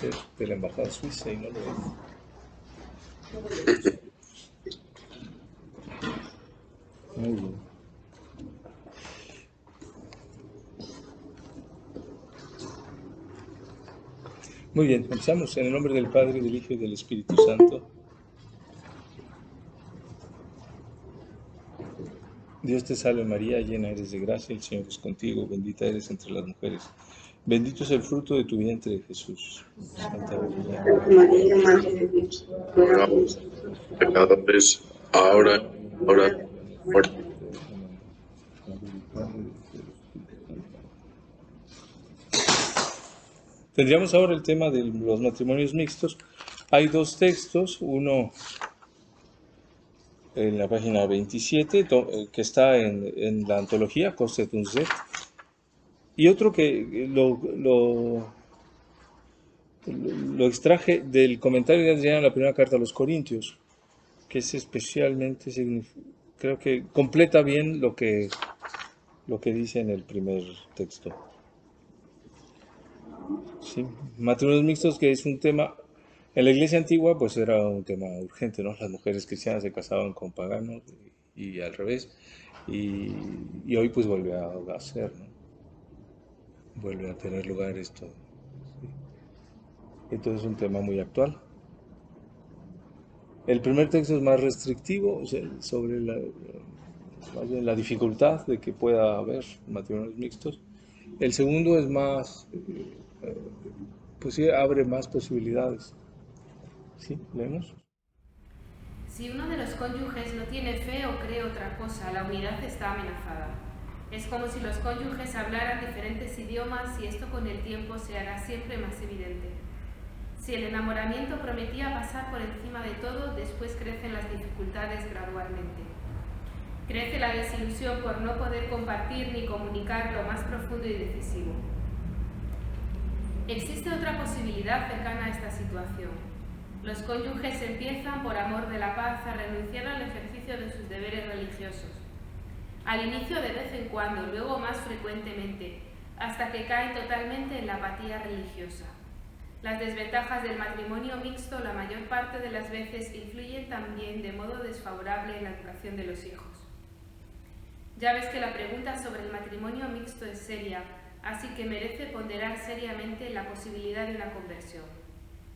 ser de la embajada suiza y no lo es. Muy bien. Muy bien, empezamos en el nombre del Padre, del Hijo y del Espíritu Santo. Dios te salve María, llena eres de gracia, el Señor es contigo, bendita eres entre las mujeres. Bendito es el fruto de tu vientre, Jesús. Santa María. María, Madre de Dios, ruega por nosotros pecadores, ahora y hora de nuestra muerte. Tendríamos ahora el tema de los matrimonios mixtos. Hay dos textos, uno en la página 27, que está en la antología Costet und Zet, y otro que lo extraje del comentario de Adrián en la primera carta a los Corintios, que es especialmente, creo que completa bien lo que dice en el primer texto. Sí, matrimonios mixtos, que es un tema, en la iglesia antigua pues era un tema urgente, ¿no? Las mujeres cristianas se casaban con paganos y al revés, y hoy pues vuelve a ser, ¿no? Vuelve a tener lugar esto. Sí. Entonces es un tema muy actual. El primer texto es más restrictivo, o sea, sobre más bien la dificultad de que pueda haber matrimonios mixtos. El segundo es más, pues sí, abre más posibilidades. ¿Sí? ¿Leemos? Si uno de los cónyuges no tiene fe o cree otra cosa, la unidad está amenazada. Es como si los cónyuges hablaran diferentes idiomas y esto con el tiempo se hará siempre más evidente. Si el enamoramiento prometía pasar por encima de todo, después crecen las dificultades gradualmente. Crece la desilusión por no poder compartir ni comunicar lo más profundo y decisivo. Existe otra posibilidad cercana a esta situación. Los cónyuges empiezan, por amor de la paz, a renunciar al ejercicio de sus deberes religiosos. Al inicio de vez en cuando, luego más frecuentemente, hasta que caen totalmente en la apatía religiosa. Las desventajas del matrimonio mixto la mayor parte de las veces influyen también de modo desfavorable en la educación de los hijos. Ya ves que la pregunta sobre el matrimonio mixto es seria, así que merece ponderar seriamente la posibilidad de una conversión.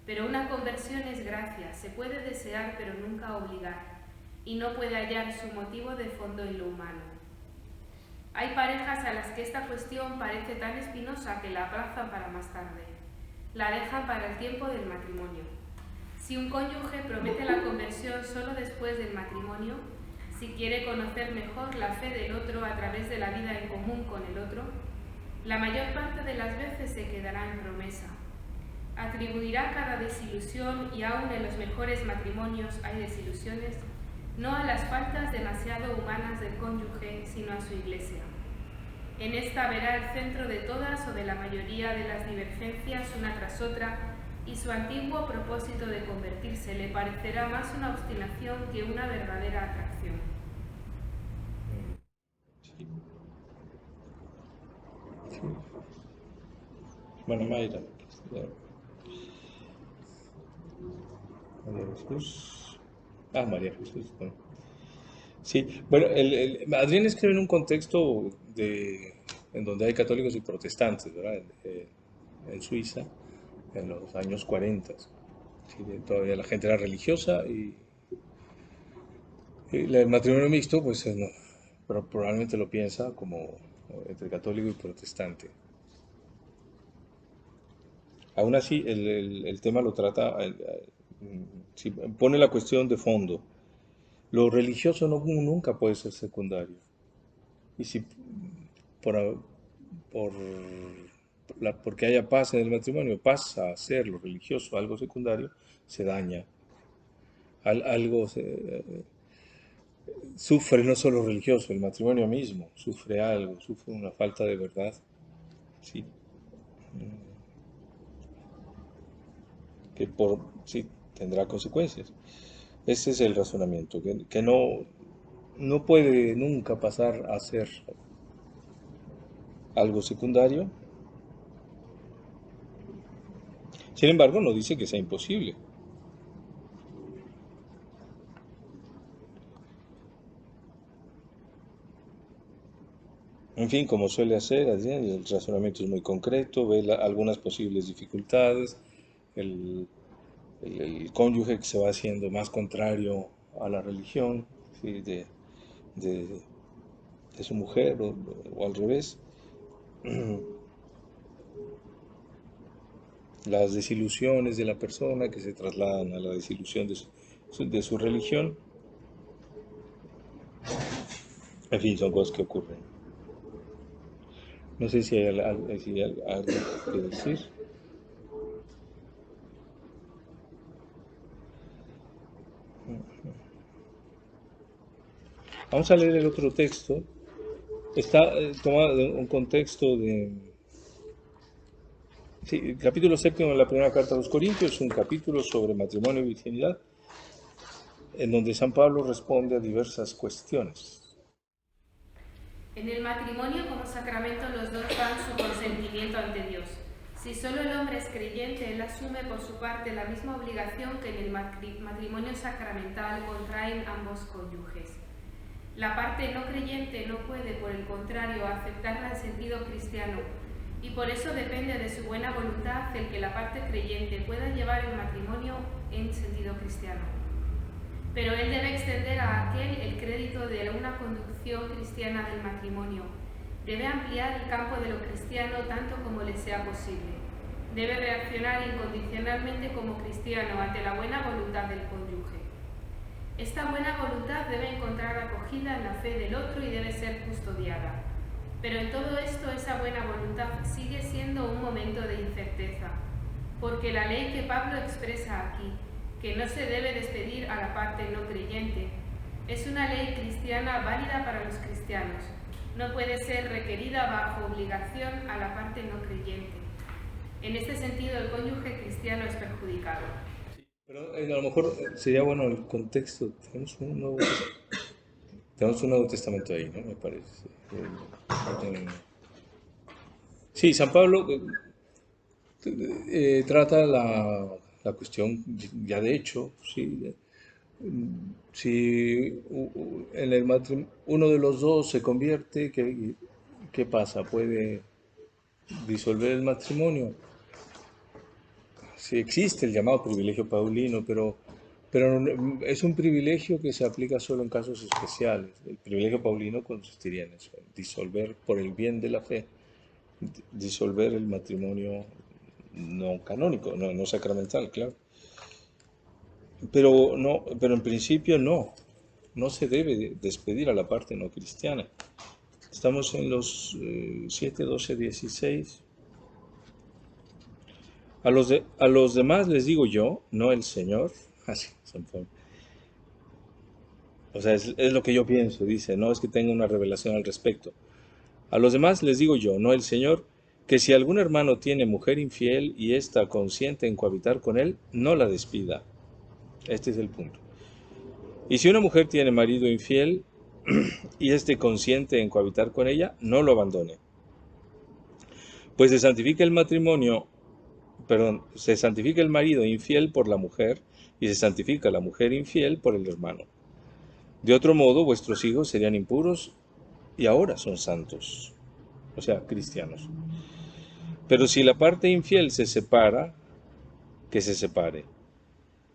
Pero una conversión es gracia, se puede desear pero nunca obligar, y no puede hallar su motivo de fondo en lo humano. Hay parejas a las que esta cuestión parece tan espinosa que la aplazan para más tarde. La dejan para el tiempo del matrimonio. Si un cónyuge promete la conversión solo después del matrimonio, si quiere conocer mejor la fe del otro a través de la vida en común con el otro, la mayor parte de las veces se quedará en promesa. Atribuirá cada desilusión, y aún en los mejores matrimonios hay desilusiones, no a las faltas demasiado humanas del cónyuge, sino a su iglesia. En esta verá el centro de todas o de la mayoría de las divergencias una tras otra, y su antiguo propósito de convertirse le parecerá más una obstinación que una verdadera atracción. Sí. Sí. Bueno, Mayra. María Jesús. María Jesús. Bueno. Sí, bueno, Adrián escribe en un contexto en donde hay católicos y protestantes, ¿verdad? En Suiza, en los años 40. Sí, todavía la gente era religiosa y el matrimonio mixto, pues no, pero probablemente lo piensa como entre católico y protestante. Aún así, el tema lo trata, sí, pone la cuestión de fondo. Lo religioso nunca puede ser secundario. Y si por, por porque haya paz en el matrimonio pasa a ser lo religioso algo secundario, se daña. Algo sufre no solo religioso, el matrimonio mismo sufre algo, sufre una falta de verdad. Sí. Que sí, tendrá consecuencias. Ese es el razonamiento, que no puede nunca pasar a ser algo secundario, Sin embargo, no dice que sea imposible. En fin, como suele hacer, el razonamiento es muy concreto, ve algunas posibles dificultades, el, el cónyuge que se va haciendo más contrario a la religión, ¿sí? de- de su mujer o al revés, las desilusiones de la persona que se trasladan a la desilusión de su religión, en fin, son cosas que ocurren. No sé si hay algo que decir. Vamos a leer el otro texto. Está tomado de un contexto de... Sí, el capítulo 7 de la primera carta a los Corintios es un capítulo sobre matrimonio y virginidad, en donde San Pablo responde a diversas cuestiones. En el matrimonio como sacramento los dos dan su consentimiento ante Dios. Si solo el hombre es creyente, él asume por su parte la misma obligación que en el matrimonio sacramental contraen ambos cónyuges. La parte no creyente no puede, por el contrario, aceptarla en sentido cristiano, y por eso depende de su buena voluntad el que la parte creyente pueda llevar el matrimonio en sentido cristiano. Pero él debe extender a aquel el crédito de una conducción cristiana del matrimonio. Debe ampliar el campo de lo cristiano tanto como le sea posible. Debe reaccionar incondicionalmente como cristiano ante la buena voluntad del cónyuge. Esta buena voluntad debe encontrar acogida en la fe del otro y debe ser custodiada. Pero en todo esto esa buena voluntad sigue siendo un momento de incerteza, porque la ley que Pablo expresa aquí, que no se debe despedir a la parte no creyente, es una ley cristiana válida para los cristianos. No puede ser requerida bajo obligación a la parte no creyente. En este sentido, el cónyuge cristiano es perjudicado. Pero a lo mejor sería bueno el contexto. Tenemos un Nuevo Testamento ahí, ¿no? Me parece. Sí, San Pablo trata la cuestión ya de hecho, sí, si en el uno de los dos se convierte, ¿qué pasa? ¿Puede disolver el matrimonio? Sí existe el llamado privilegio paulino, pero es un privilegio que se aplica solo en casos especiales. El privilegio paulino consistiría en eso, disolver por el bien de la fe, disolver el matrimonio no canónico, no sacramental, claro. Pero en principio no se debe despedir a la parte no cristiana. Estamos en los 7, 12, 16. A los demás les digo yo, no el Señor. Así, o sea, es lo que yo pienso, dice, no es que tenga una revelación al respecto. A los demás les digo yo, no el Señor, que si algún hermano tiene mujer infiel y ésta consiente en cohabitar con él, no la despida. Este es el punto. Y si una mujer tiene marido infiel y éste consiente en cohabitar con ella, no lo abandone. Pues se santifica el marido infiel por la mujer y se santifica la mujer infiel por el hermano. De otro modo, vuestros hijos serían impuros y ahora son santos, o sea, cristianos. Pero si la parte infiel se separa, que se separe.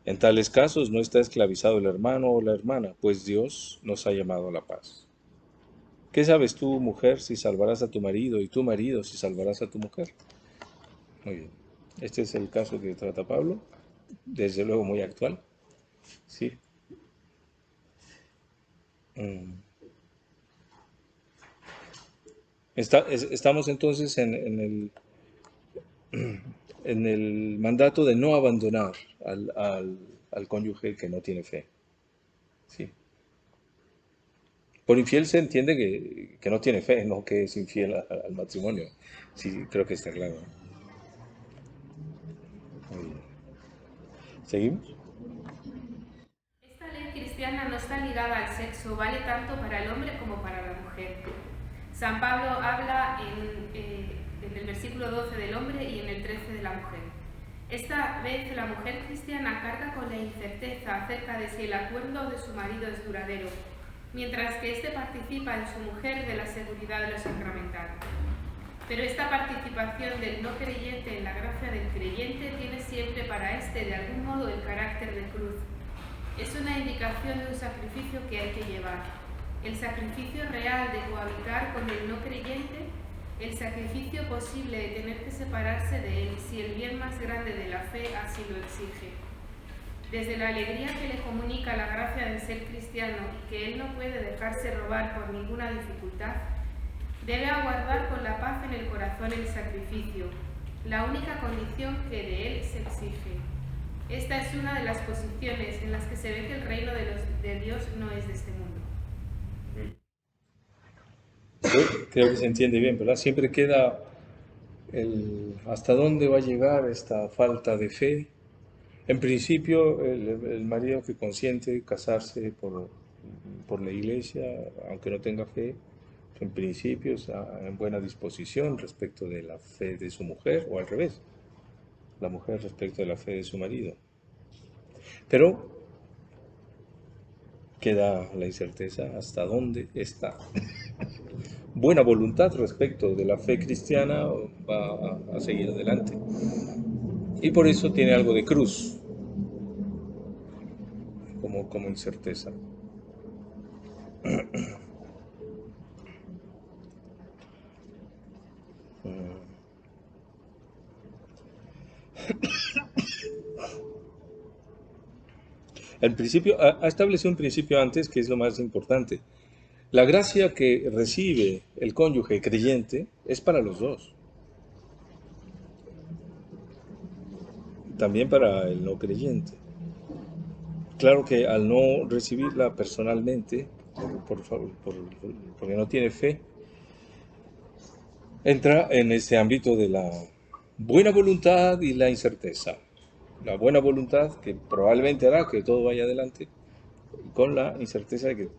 En tales casos no está esclavizado el hermano o la hermana, pues Dios nos ha llamado a la paz. ¿Qué sabes tú, mujer, si salvarás a tu marido, y tu marido si salvarás a tu mujer? Muy bien. Este es el caso que trata Pablo, desde luego muy actual. Sí. Estamos entonces en el mandato de no abandonar al cónyuge que no tiene fe. Sí. Por infiel se entiende que no tiene fe, no que es infiel al matrimonio. Sí, creo que está claro. Muy bien. ¿Seguimos? Esta ley cristiana no está ligada al sexo, vale tanto para el hombre como para la mujer. San Pablo habla en el versículo 12 del hombre y en el 13 de la mujer. Esta vez la mujer cristiana carga con la incerteza acerca de si el acuerdo de su marido es duradero, mientras que éste participa en su mujer de la seguridad de lo sacramental. Pero esta participación del no creyente en la gracia del creyente tiene siempre para éste de algún modo el carácter de cruz. Es una indicación de un sacrificio que hay que llevar. El sacrificio real de cohabitar con el no creyente, el sacrificio posible de tener que separarse de él si el bien más grande de la fe así lo exige. Desde la alegría que le comunica la gracia del ser cristiano y que él no puede dejarse robar por ninguna dificultad, debe aguardar con la paz en el corazón el sacrificio, la única condición que de él se exige. Esta es una de las posiciones en las que se ve que el reino de Dios no es de este mundo. Creo que se entiende bien, ¿verdad? Siempre queda hasta dónde va a llegar esta falta de fe. En principio, el marido que consiente casarse por la iglesia, aunque no tenga fe, en principio está en buena disposición respecto de la fe de su mujer, o al revés, la mujer respecto de la fe de su marido. Pero queda la incerteza hasta dónde esta buena voluntad respecto de la fe cristiana va a seguir adelante. Y por eso tiene algo de cruz, como incerteza. El principio, ha establecido un principio antes que es lo más importante. La gracia que recibe el cónyuge creyente es para los dos. También para el no creyente. Claro que al no recibirla personalmente, porque no tiene fe, entra en este ámbito de la buena voluntad y la incerteza. La buena voluntad que probablemente hará que todo vaya adelante, con la incerteza de que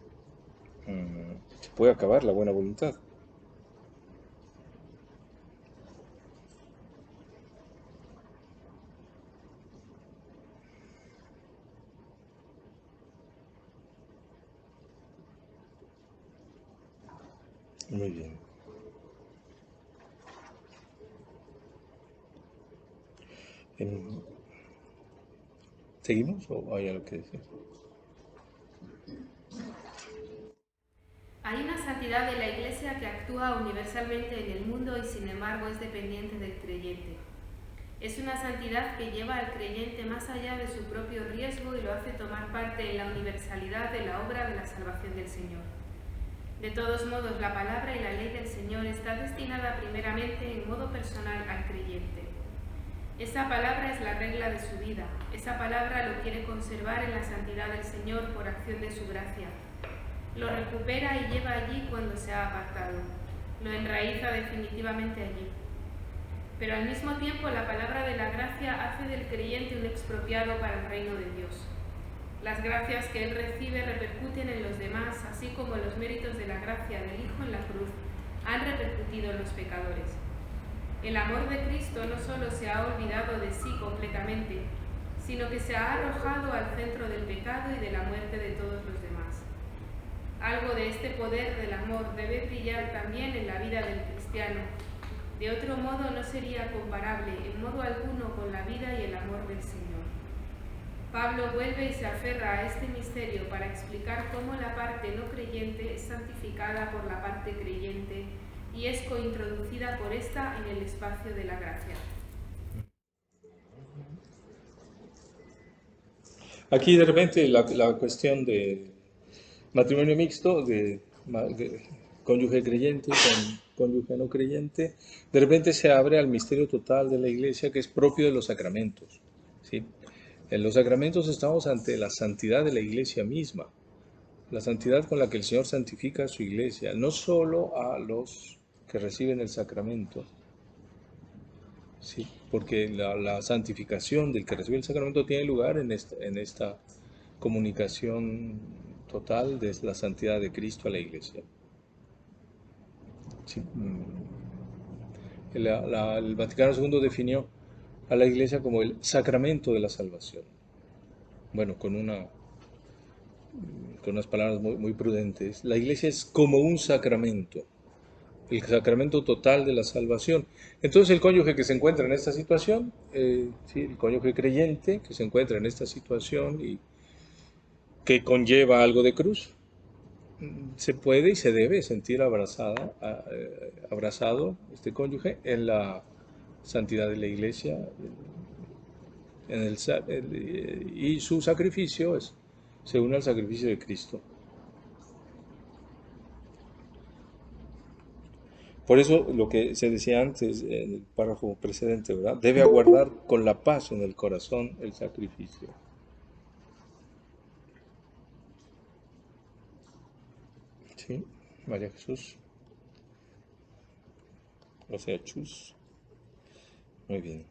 se puede acabar la buena voluntad. Muy bien. ¿Seguimos o hay algo que decir? Hay una santidad de la Iglesia que actúa universalmente en el mundo y sin embargo es dependiente del creyente. Es una santidad que lleva al creyente más allá de su propio riesgo y lo hace tomar parte en la universalidad de la obra de la salvación del Señor. De todos modos, la palabra y la ley del Señor está destinada primeramente en modo personal al creyente. Esa palabra es la regla de su vida. Esa palabra lo quiere conservar en la santidad del Señor por acción de su gracia. Lo recupera y lleva allí cuando se ha apartado. Lo enraiza definitivamente allí. Pero al mismo tiempo la palabra de la gracia hace del creyente un expropiado para el reino de Dios. Las gracias que él recibe repercuten en los demás, así como los méritos de la gracia del Hijo en la cruz han repercutido en los pecadores. El amor de Cristo no solo se ha olvidado de sí completamente, sino que se ha arrojado al centro del pecado y de la muerte de todos los demás. Algo de este poder del amor debe brillar también en la vida del cristiano. De otro modo no sería comparable en modo alguno con la vida y el amor del Señor. Pablo vuelve y se aferra a este misterio para explicar cómo la parte no creyente es santificada por la parte creyente y es cointroducida por esta en el espacio de la gracia. Aquí de repente la cuestión de matrimonio mixto, de cónyuge creyente con cónyuge no creyente, de repente se abre al misterio total de la Iglesia que es propio de los sacramentos, ¿sí? En los sacramentos estamos ante la santidad de la Iglesia misma, la santidad con la que el Señor santifica a su Iglesia, no solo a los que reciben el sacramento, ¿sí? Porque la santificación del que recibe el sacramento tiene lugar en esta comunicación total de la santidad de Cristo a la Iglesia. Sí. El Vaticano II definió a la iglesia como el sacramento de la salvación. Bueno, con unas palabras muy prudentes. La iglesia es como un sacramento, el sacramento total de la salvación. Entonces el cónyuge que se encuentra en esta situación, sí, el cónyuge creyente que se encuentra en esta situación y que conlleva algo de cruz, se puede y se debe sentir abrazado este cónyuge en la santidad de la iglesia, y su sacrificio se une al sacrificio de Cristo. Por eso lo que se decía antes en el párrafo precedente, ¿verdad? Debe aguardar con la paz en el corazón el sacrificio. ¿Sí? María Jesús. O sea, Chus. Muy bien.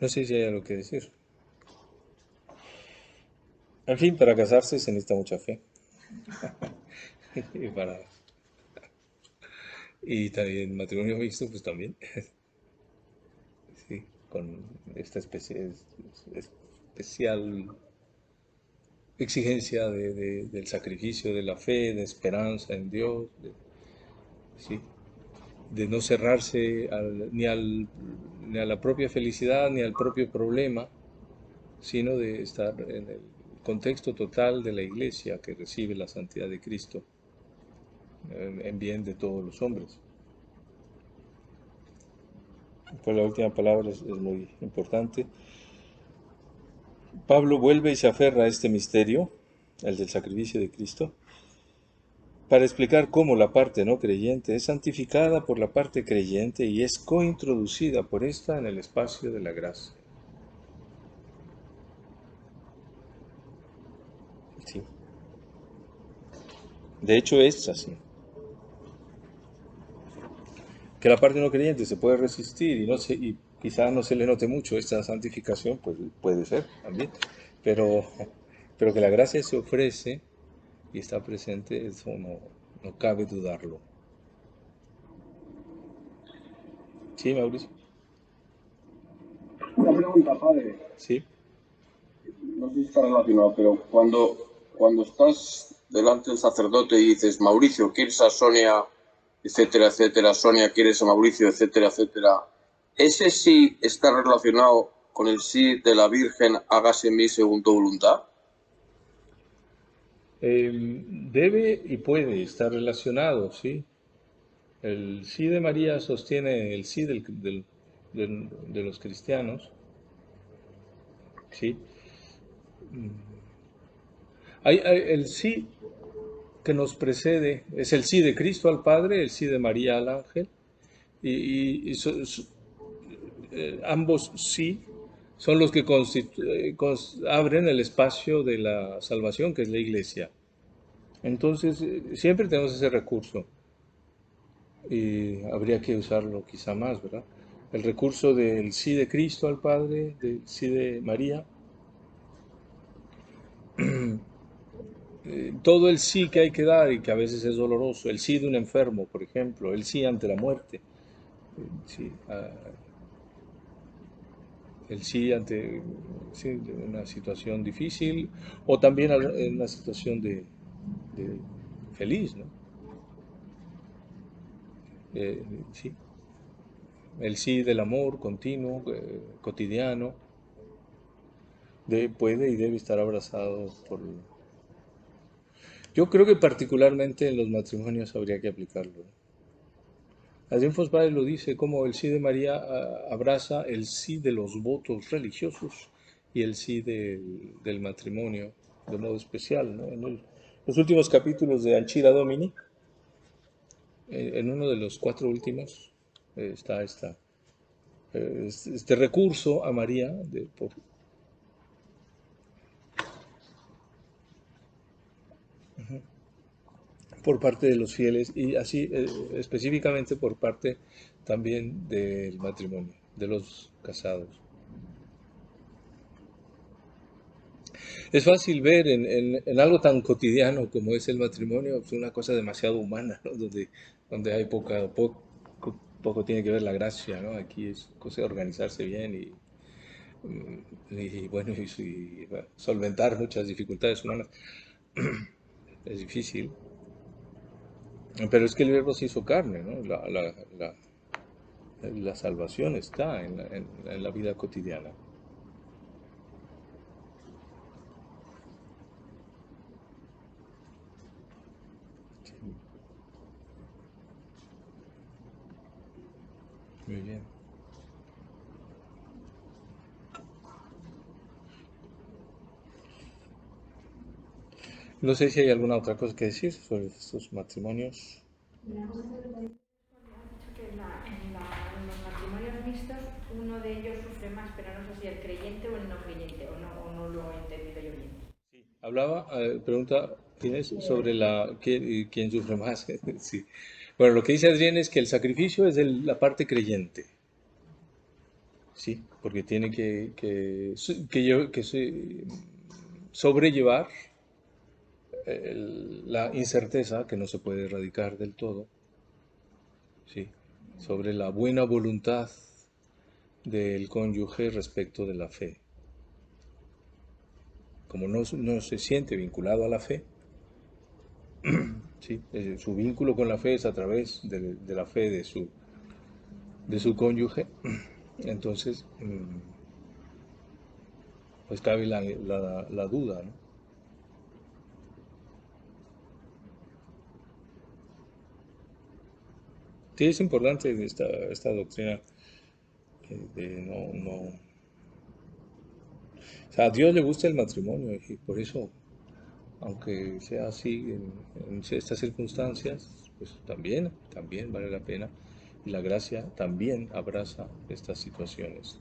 No sé si hay algo que decir. En fin, para casarse se necesita mucha fe. Y también matrimonio mixto, pues también. Sí, con esta especial exigencia del sacrificio, de la fe, de esperanza en Dios, sí, de no cerrarse ni a la propia felicidad ni al propio problema, sino de estar en el contexto total de la iglesia que recibe la santidad de Cristo en bien de todos los hombres. Pues la última palabra es muy importante. Pablo vuelve y se aferra a este misterio, el del sacrificio de Cristo, para explicar cómo la parte no creyente es santificada por la parte creyente y es cointroducida por ésta en el espacio de la gracia. Sí. De hecho es así. Que la parte no creyente se puede resistir y quizás no se le note mucho esta santificación, pues puede ser también, pero que la gracia se ofrece y está presente, eso no cabe dudarlo. Sí, Mauricio. Una pregunta, padre. Sí. No sé si está relacionado, pero cuando estás delante del sacerdote y dices, Mauricio, ¿quieres a Sonia, etcétera, etcétera? Sonia, ¿quieres a Mauricio, etcétera, etcétera? ¿Ese sí está relacionado con el sí de la Virgen, hágase en mí según tu voluntad? Debe y puede estar relacionado, sí. El sí de María sostiene el sí de los cristianos, sí. El sí que nos precede es el sí de Cristo al Padre, el sí de María al ángel, y ambos sí son los que abren el espacio de la salvación, que es la iglesia. Entonces, siempre tenemos ese recurso y habría que usarlo quizá más, ¿verdad? El recurso del sí de Cristo al Padre, del sí de María. Todo el sí que hay que dar y que a veces es doloroso, el sí de un enfermo, por ejemplo, el sí ante la muerte, sí, el sí ante una situación difícil o también en una situación de feliz, ¿no? Sí, el sí del amor continuo, cotidiano, puede y debe estar abrazado por... Yo creo que particularmente en los matrimonios habría que aplicarlo. Adrián Fosbáez lo dice como el sí de María abraza el sí de los votos religiosos y el sí del matrimonio de modo especial, ¿no? Los últimos capítulos de Ancilla Domini, en uno de los 4 últimos, está este recurso a María por parte de los fieles y así específicamente por parte también del matrimonio, de los casados. Es fácil ver en algo tan cotidiano como es el matrimonio, pues, una cosa demasiado humana, ¿no? Donde hay poco tiene que ver la gracia, ¿no? Aquí es cosa de organizarse bien y bueno, bueno, solventar muchas dificultades humanas. Es difícil, pero es que el verbo se hizo carne, ¿no? La salvación está en la vida cotidiana. Sí, muy bien. No sé si hay alguna otra cosa que decir sobre estos matrimonios. Una cosa que me dicho que en los matrimonios mixtos uno de ellos sufre más, pero no sé si el creyente o el no creyente, o no lo he entendido yo bien. Hablaba, pregunta Inés, sobre quién sufre más. Sí. Bueno, lo que dice Adrián es que el sacrificio es de la parte creyente, sí, porque tiene que sobrellevar la incerteza que no se puede erradicar del todo, sí, sobre la buena voluntad del cónyuge respecto de la fe. Como no se siente vinculado a la fe, sí, su vínculo con la fe es a través de la fe de su cónyuge, entonces pues cabe la duda, ¿no? Sí, es importante esta doctrina de o sea, a Dios le gusta el matrimonio y por eso, aunque sea así en estas circunstancias, pues también vale la pena y la gracia también abraza estas situaciones.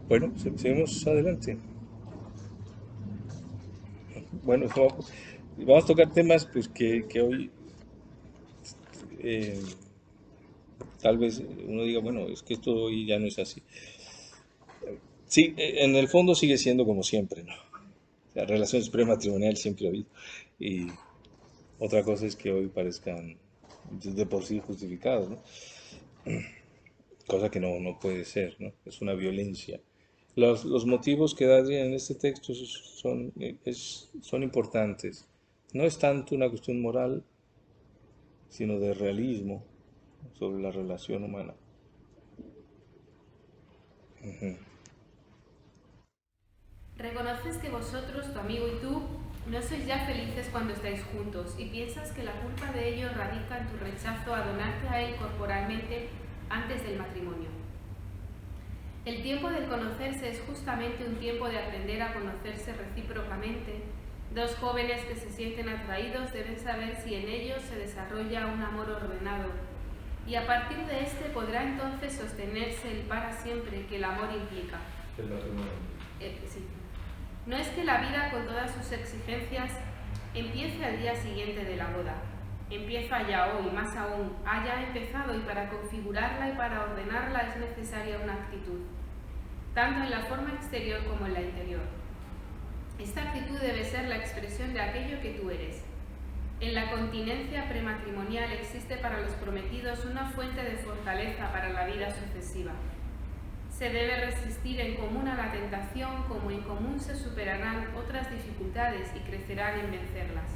Bueno, seguimos adelante. Bueno, vamos a tocar temas pues que hoy eh, tal vez uno diga, bueno, es que esto hoy ya no es así. Sí, en el fondo sigue siendo como siempre, ¿no? Las relaciones prematrimoniales siempre ha habido. Y otra cosa es que hoy parezcan de por sí justificadas, ¿no? Cosa que no puede ser, ¿no? Es una violencia. Los motivos que da Adrián en este texto son importantes. No es tanto una cuestión moral, sino de realismo sobre la relación humana. Ujú. Reconoces que vosotros, tu amigo y tú, no sois ya felices cuando estáis juntos y piensas que la culpa de ello radica en tu rechazo a donarte a él corporalmente antes del matrimonio. El tiempo del conocerse es justamente un tiempo de aprender a conocerse recíprocamente. Dos jóvenes que se sienten atraídos deben saber si en ellos se desarrolla un amor ordenado, y a partir de este podrá entonces sostenerse el para siempre que el amor implica. Sí. No es que la vida con todas sus exigencias empiece al día siguiente de la boda. Empieza ya hoy, más aún, ha ya empezado, y para configurarla y para ordenarla es necesaria una actitud, tanto en la forma exterior como en la interior. Esta actitud debe ser la expresión de aquello que tú eres. En la continencia prematrimonial existe para los prometidos una fuente de fortaleza para la vida sucesiva. Se debe resistir en común a la tentación, como en común se superarán otras dificultades y crecerán en vencerlas.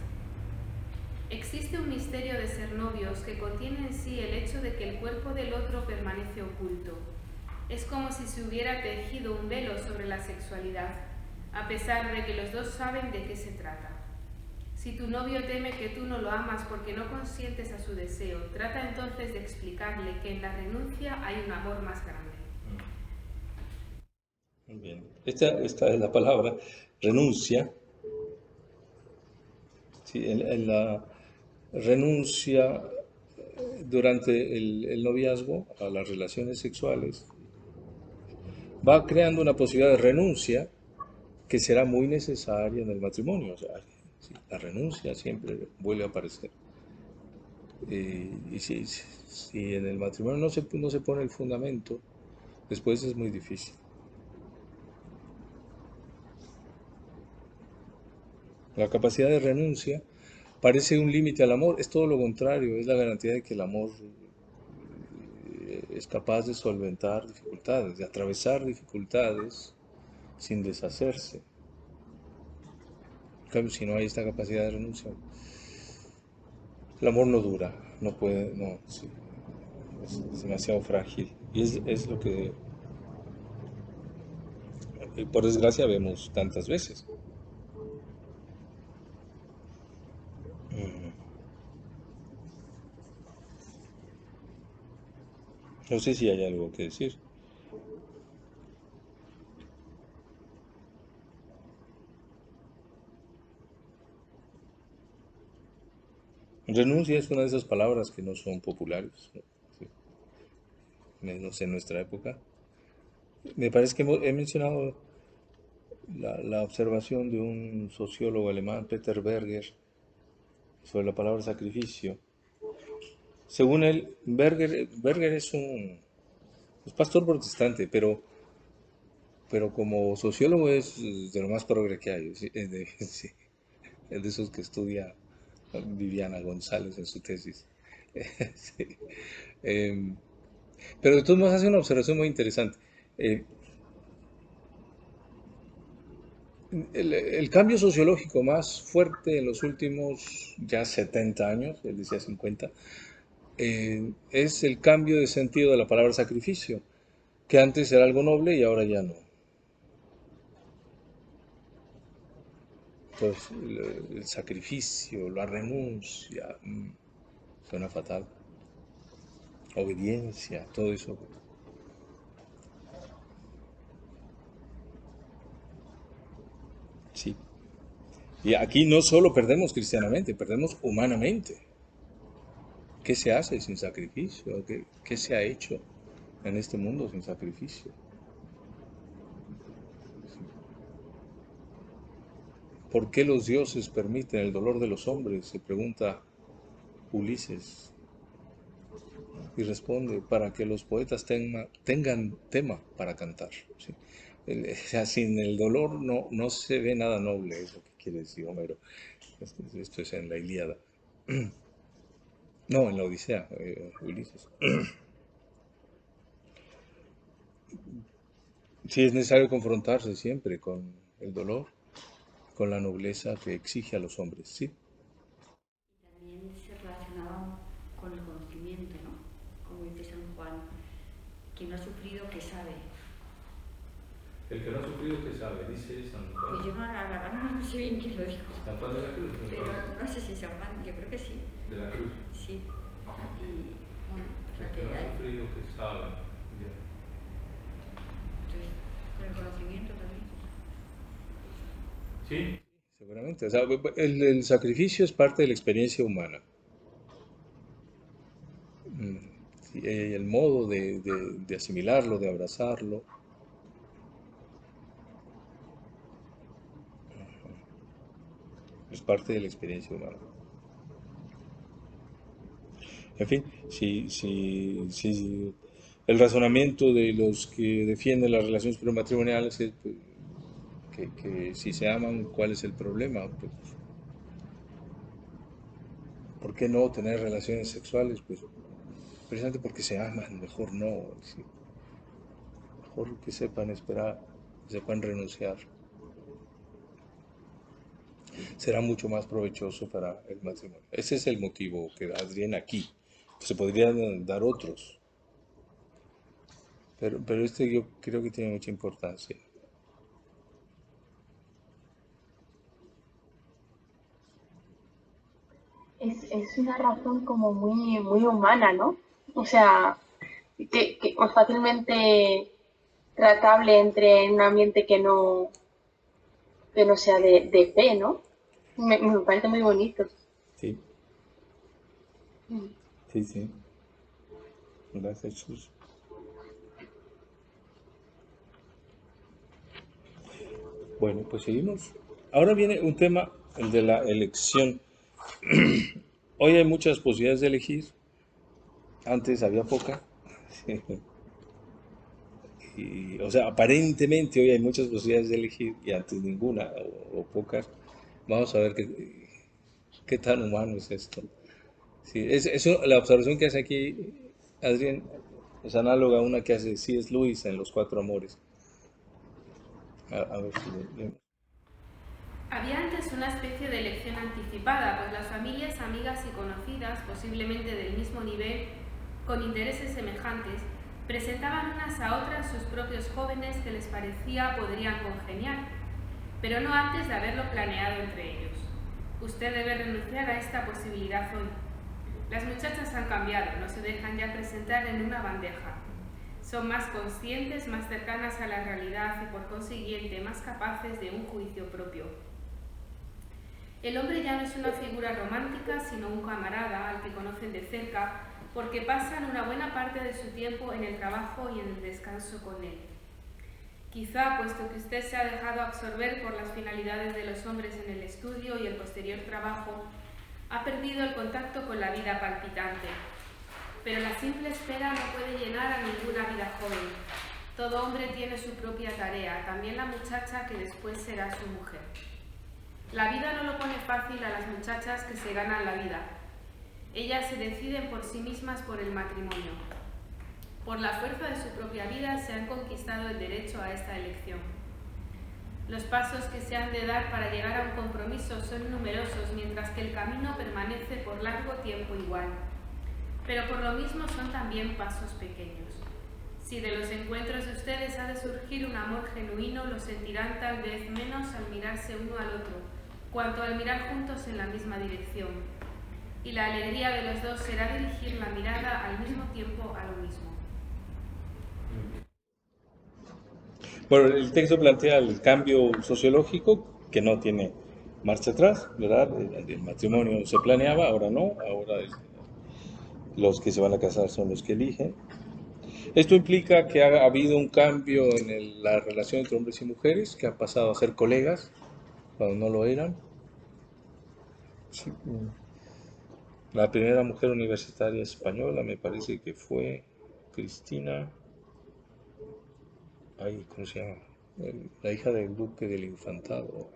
Existe un misterio de ser novios que contiene en sí el hecho de que el cuerpo del otro permanece oculto. Es como si se hubiera tejido un velo sobre la sexualidad, a pesar de que los dos saben de qué se trata. Si tu novio teme que tú no lo amas porque no consientes a su deseo, trata entonces de explicarle que en la renuncia hay un amor más grande. Muy bien. Esta es la palabra, renuncia. Sí, en la renuncia durante el noviazgo a las relaciones sexuales va creando una posibilidad de renuncia que será muy necesaria en el matrimonio. O sea, sí, la renuncia siempre vuelve a aparecer. Y si en el matrimonio no se pone el fundamento, después es muy difícil. La capacidad de renuncia parece un límite al amor, es todo lo contrario, es la garantía de que el amor es capaz de solventar dificultades, de atravesar dificultades sin deshacerse. En cambio, si no hay esta capacidad de renuncia, el amor no dura, no puede, no, sí, es demasiado frágil. Y es lo que, por desgracia, vemos tantas veces. Mm. No sé si hay algo que decir. Renuncia es una de esas palabras que no son populares, ¿no? Sí, menos en nuestra época. Me parece que he mencionado la observación de un sociólogo alemán, Peter Berger, sobre la palabra sacrificio. Según él, Berger es pastor protestante, pero como sociólogo es de lo más progre que hay. Sí, es de esos que estudia Viviana González en su tesis. Sí. Em, pero de todos modos hace una observación muy interesante. Eh, el cambio sociológico más fuerte en los últimos ya 70 años, él decía 50, es el cambio de sentido de la palabra sacrificio, que antes era algo noble y ahora ya no. Entonces, el sacrificio, la renuncia, suena fatal. Obediencia, todo eso. Sí. Y aquí no solo perdemos cristianamente, perdemos humanamente. ¿Qué se hace sin sacrificio? ¿Qué se ha hecho en este mundo sin sacrificio? ¿Por qué los dioses permiten el dolor de los hombres? Se pregunta Ulises. Y responde, para que los poetas tengan tema para cantar. ¿Sí? O sea, sin el dolor no se ve nada noble, es lo que quiere decir Homero. Esto es en la Ilíada. No, en la Odisea, Ulises. Sí, es necesario confrontarse siempre con el dolor, con la nobleza que exige a los hombres, ¿sí? También se relacionaba con el conocimiento, ¿no? Como dice San Juan, quien no ha sufrido, que sabe. El que no ha sufrido, que sabe, dice San Juan. Pues yo la verdad no sé bien quién lo dijo. San Juan de la Cruz. Pero no sé si San Juan, yo creo que sí. De la Cruz. Sí. Y bueno, o sea El que que no ha hay. sufrido, que sabe. Entonces, con el conocimiento también. Sí. Seguramente. O sea, el sacrificio es parte de la experiencia humana. Sí, el modo de asimilarlo, de abrazarlo, es parte de la experiencia humana. En fin, si el razonamiento de los que defienden las relaciones prematrimoniales es pues, que si se aman, ¿cuál es el problema? Pues, ¿por qué no tener relaciones sexuales? Pues precisamente porque se aman, mejor no, sí. Mejor que sepan esperar, que sepan renunciar. Será mucho más provechoso para el matrimonio. Ese es el motivo que da Adrián aquí. Se podrían dar otros, pero este yo creo que tiene mucha importancia. Es una razón como muy, muy humana, ¿no? O sea, que pues fácilmente tratable entre un ambiente que no sea de fe, ¿no? Me parece muy bonito. Sí, sí, sí. Gracias, Jesús. Bueno, pues seguimos. Ahora viene un tema, el de la elección. Hoy hay muchas posibilidades de elegir, antes había poca. Y, o sea, aparentemente hoy hay muchas posibilidades de elegir y antes ninguna o pocas. Vamos a ver qué tan humano es esto. Sí, la observación que hace aquí Adrián es análoga a una que hace C.S. Lewis en Los Cuatro Amores. A ver si leemos. Había antes una especie de elección anticipada, pues las familias, amigas y conocidas, posiblemente del mismo nivel, con intereses semejantes, presentaban unas a otras sus propios jóvenes que les parecía podrían congeniar, pero no antes de haberlo planeado entre ellos. Usted debe renunciar a esta posibilidad hoy. Las muchachas han cambiado, no se dejan ya presentar en una bandeja. Son más conscientes, más cercanas a la realidad y por consiguiente más capaces de un juicio propio. El hombre ya no es una figura romántica, sino un camarada al que conocen de cerca, porque pasan una buena parte de su tiempo en el trabajo y en el descanso con él. Quizá, puesto que usted se ha dejado absorber por las finalidades de los hombres en el estudio y el posterior trabajo, ha perdido el contacto con la vida palpitante. Pero la simple espera no puede llenar a ninguna vida joven. Todo hombre tiene su propia tarea, también la muchacha que después será su mujer. La vida no lo pone fácil a las muchachas que se ganan la vida. Ellas se deciden por sí mismas por el matrimonio. Por la fuerza de su propia vida se han conquistado el derecho a esta elección. Los pasos que se han de dar para llegar a un compromiso son numerosos, mientras que el camino permanece por largo tiempo igual. Pero por lo mismo son también pasos pequeños. Si de los encuentros de ustedes ha de surgir un amor genuino, lo sentirán tal vez menos al mirarse uno al otro, cuanto al mirar juntos en la misma dirección. Y la alegría de los dos será dirigir la mirada al mismo tiempo a lo mismo. Bueno, el texto plantea el cambio sociológico que no tiene marcha atrás, ¿verdad? El matrimonio se planeaba, ahora no, ahora los que se van a casar son los que eligen. Esto implica que ha habido un cambio en la relación entre hombres y mujeres, que han pasado a ser colegas cuando no lo eran. Sí. La primera mujer universitaria española me parece que fue Cristina, ¿cómo se llama? La hija del duque del Infantado,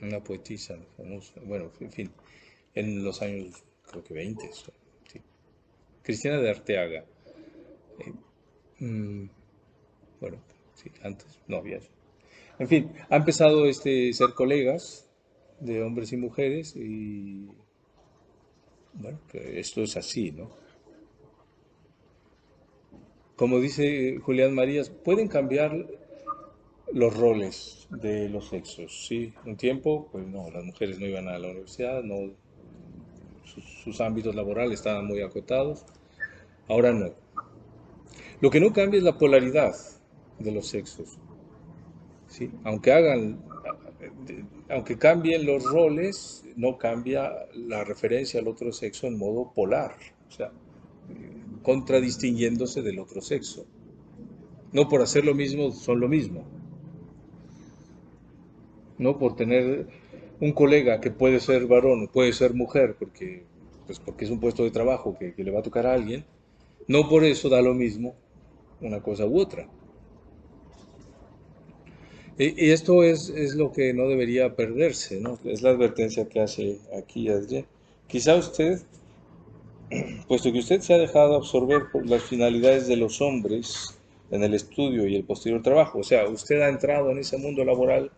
una poetisa famosa, bueno, en fin, en los años, creo que 20, sí. Cristina de Arteaga. Bueno, sí, antes no había eso. En fin, ha empezado ser colegas de hombres y mujeres y bueno, que esto es así, ¿no? Como dice Julián Marías, pueden cambiar los roles de los sexos, ¿sí? Un tiempo, pues no, las mujeres no iban a la universidad, no, sus ámbitos laborales estaban muy acotados, ahora no. Lo que no cambia es la polaridad de los sexos, ¿sí? Aunque cambien los roles, no cambia la referencia al otro sexo en modo polar, o sea, contradistinguiéndose del otro sexo. No por hacer lo mismo son lo mismo. No por tener un colega que puede ser varón, puede ser mujer, porque es un puesto de trabajo que le va a tocar a alguien, no por eso da lo mismo una cosa u otra. Y esto es lo que no debería perderse, ¿no? Es la advertencia que hace aquí Adrián. Quizá usted, puesto que usted se ha dejado absorber por las finalidades de los hombres en el estudio y el posterior trabajo, o sea, usted ha entrado en ese mundo laboral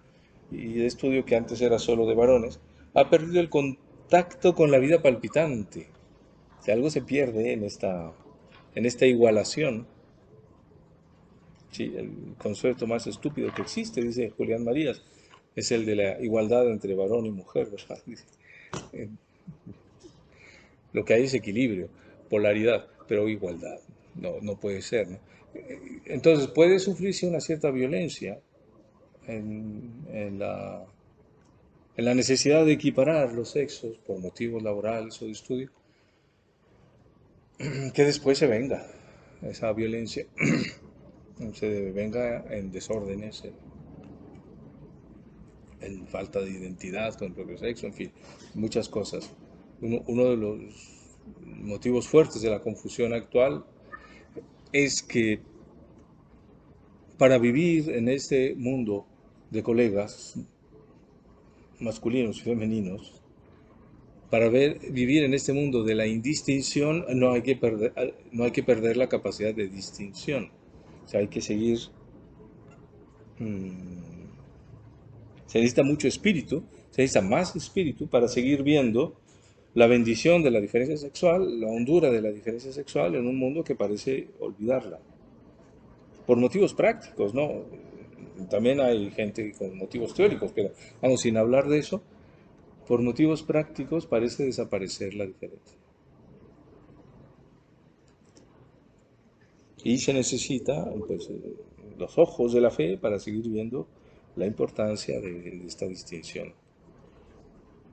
y de estudio que antes era solo de varones, ha perdido el contacto con la vida palpitante. Si algo se pierde en esta igualación. Sí, el concepto más estúpido que existe, dice Julián Marías, es el de la igualdad entre varón y mujer, ¿verdad? Lo que hay es equilibrio, polaridad, pero igualdad. No puede ser, ¿no? Entonces puede sufrirse una cierta violencia en la necesidad de equiparar los sexos por motivos laborales o de estudio, que después se venga esa violencia, se venga en desórdenes, en falta de identidad con el propio sexo, en fin, muchas cosas. Uno de los motivos fuertes de la confusión actual es que para vivir en este mundo de colegas masculinos y femeninos, para vivir en este mundo de la indistinción, no hay que perder la capacidad de distinción. O sea, hay que seguir. Se necesita mucho espíritu, se necesita más espíritu para seguir viendo la bendición de la diferencia sexual, la hondura de la diferencia sexual en un mundo que parece olvidarla. Por motivos prácticos, ¿no? También hay gente con motivos teóricos, pero vamos, sin hablar de eso, por motivos prácticos parece desaparecer la diferencia. Y se necesita, pues, los ojos de la fe para seguir viendo la importancia de esta distinción.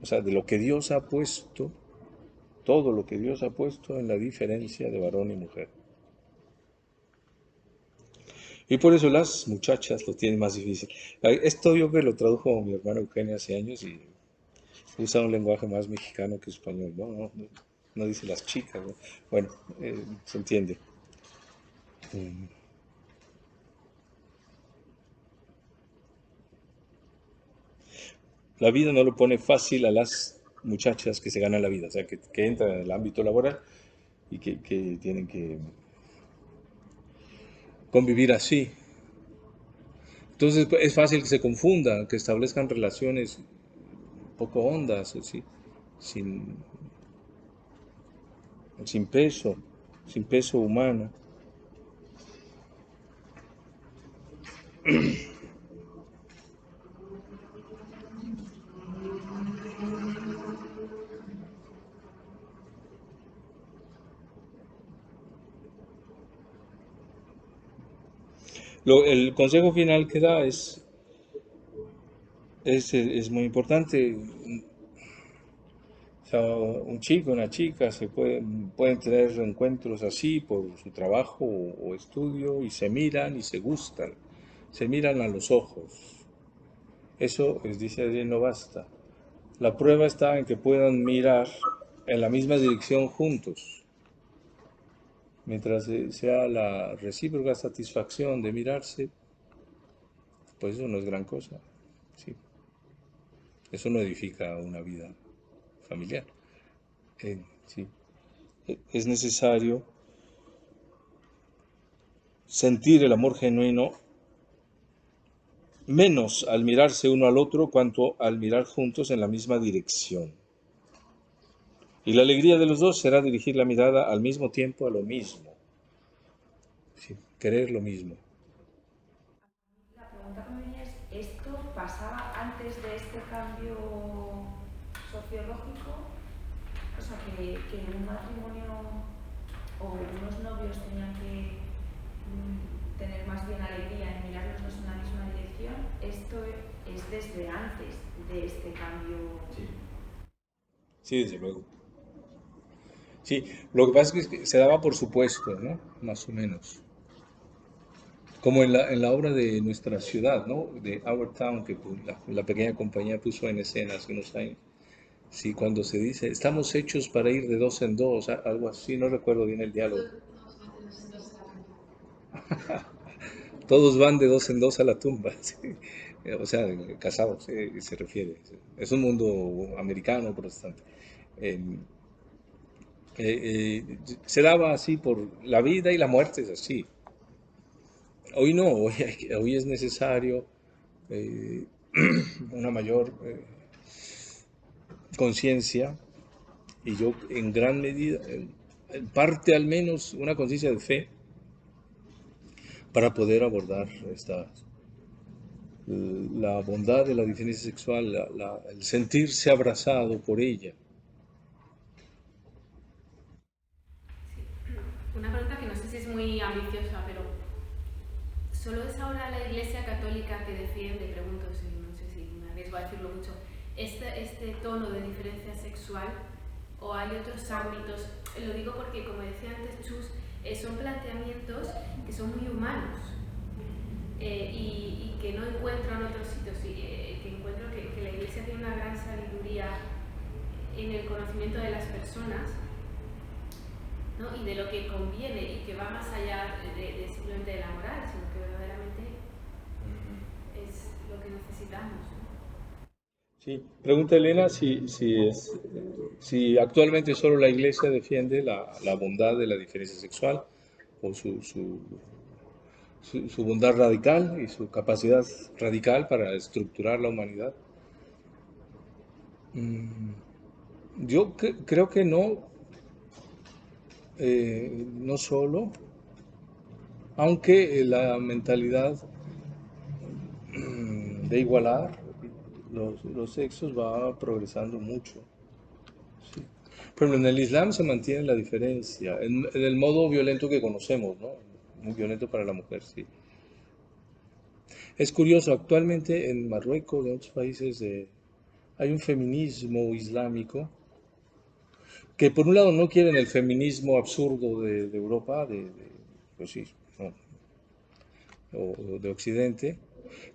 O sea, de lo que Dios ha puesto, todo lo que Dios ha puesto en la diferencia de varón y mujer. Y por eso las muchachas lo tienen más difícil. Esto yo que lo tradujo mi hermana Eugenia hace años y usa un lenguaje más mexicano que español. No dice las chicas, ¿no? Bueno, se entiende. La vida no lo pone fácil a las muchachas que se ganan la vida, o sea, que entran en el ámbito laboral y que tienen que convivir así. Entonces es fácil que se confundan, que establezcan relaciones poco hondas, así, sin peso humano. El consejo final que da es muy importante. O sea, un chico, una chica pueden tener encuentros así por su trabajo o estudio y se miran y se gustan, se miran a los ojos. Eso, dice Adrián, no basta. La prueba está en que puedan mirar en la misma dirección juntos. Mientras sea la recíproca satisfacción de mirarse, pues eso no es gran cosa. ¿Sí? Eso no edifica una vida familiar. Sí. Es necesario sentir el amor genuino menos al mirarse uno al otro cuanto al mirar juntos en la misma dirección. Y la alegría de los dos será dirigir la mirada al mismo tiempo a lo mismo. Sí, querer lo mismo. La pregunta que me venía es, ¿esto pasaba antes de este cambio sociológico? O sea, que un matrimonio o unos novios tenían que tener más bien alegría en mirar los dos en la misma dirección. Esto es desde antes de este cambio. Sí, desde luego. Sí, lo que pasa es que se daba por supuesto, ¿no? Más o menos. Como en la obra de Nuestra Ciudad, ¿no? De Our Town, que la pequeña compañía puso en escena hace unos años. Sí, cuando se dice, estamos hechos para ir de dos en dos, algo así, no recuerdo bien el diálogo. Todos van de dos en dos a la tumba, ¿sí? O sea, casados, se refiere. Es un mundo americano, protestante. Se daba así por la vida y la muerte, es así. Hoy no, hoy es necesario una mayor conciencia y yo en gran medida, en parte al menos, una conciencia de fe para poder abordar la bondad de la diferencia sexual, el sentirse abrazado por ella. Una pregunta que no sé si es muy ambiciosa, pero ¿solo es ahora la Iglesia Católica que defiende, pregunto, no sé si me arriesgo a decirlo mucho, este tono de diferencia sexual, o hay otros ámbitos? Lo digo porque, como decía antes Chus, son planteamientos que son muy humanos. y que no encuentro en otros sitios, que encuentro que la Iglesia tiene una gran sabiduría en el conocimiento de las personas, ¿no? Y de lo que conviene y que va más allá de simplemente de la moral, sino que verdaderamente es lo que necesitamos, ¿no? Sí, pregunta Elena si actualmente solo la Iglesia defiende la bondad de la diferencia sexual o su bondad radical y su capacidad radical para estructurar la humanidad. Yo creo que no, no solo, aunque la mentalidad de igualar los sexos va progresando mucho. Sí. Por ejemplo, en el Islam se mantiene la diferencia, en el modo violento que conocemos, ¿no? Muy violento para la mujer, sí. Es curioso, actualmente en Marruecos, en otros países, hay un feminismo islámico que por un lado no quieren el feminismo absurdo de Europa, pues sí, no, o de Occidente,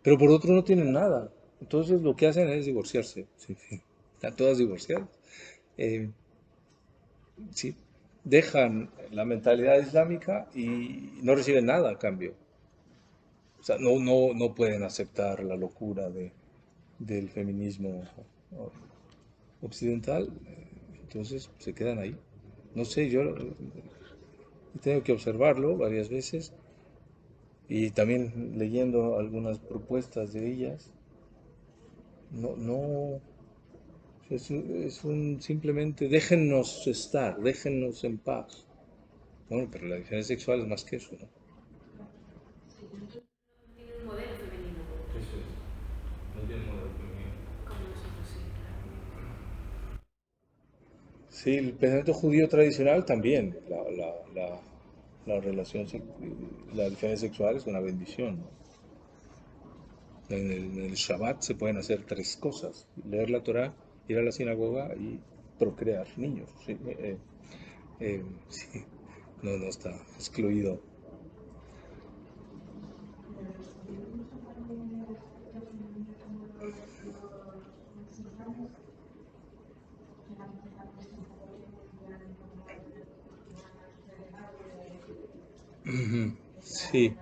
pero por otro no tienen nada. Entonces lo que hacen es divorciarse. Sí, sí. Están todas divorciadas. Eh, sí, dejan la mentalidad islámica y no reciben nada a cambio. O sea, no pueden aceptar la locura del feminismo occidental, entonces se quedan ahí. No sé, yo he tenido que observarlo varias veces y también leyendo algunas propuestas de ellas. No, simplemente déjennos estar, déjennos en paz. Bueno, pero la diferencia sexual es más que eso, ¿no? Tiene un modelo femenino, Eso es, no tiene modelo femenino. como nosotros, sí, claro. Sí, el pensamiento judío tradicional también, la relación, la diferencia sexual es una bendición, ¿no? En el Shabbat se pueden hacer tres cosas: leer la Torah, ir a la sinagoga y procrear niños. Sí, sí, no está excluido. Ujú, sí.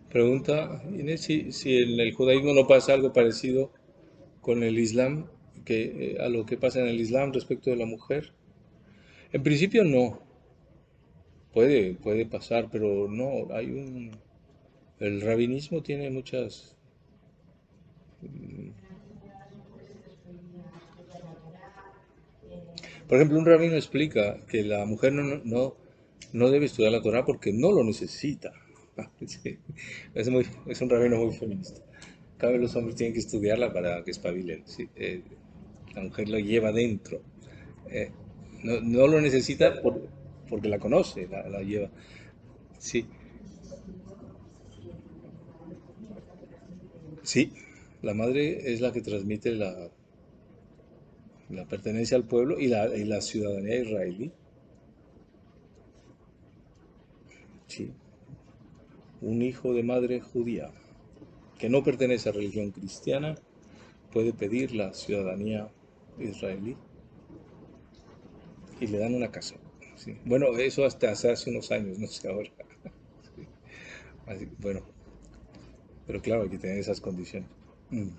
Pregunta Inés si en el judaísmo no pasa algo parecido con el Islam, a lo que pasa en el Islam respecto de la mujer. En principio no, puede pasar, pero no, el rabinismo tiene muchas. Por ejemplo, un rabino explica que la mujer no debe estudiar la Torah porque no lo necesita. Sí, es un rabino muy feminista. Cada vez los hombres tienen que estudiarla para que espabilen. Sí, la mujer lo lleva dentro. Eh, no lo necesita porque la conoce, la lleva. Sí, sí, la madre es la que transmite la pertenencia al pueblo y la ciudadanía israelí. Sí, un hijo de madre judía que no pertenece a religión cristiana puede pedir la ciudadanía israelí y le dan una casa. Sí. Bueno, eso hasta hace unos años, no sé ahora. Sí. Bueno, pero claro, hay que tener esas condiciones. Mm.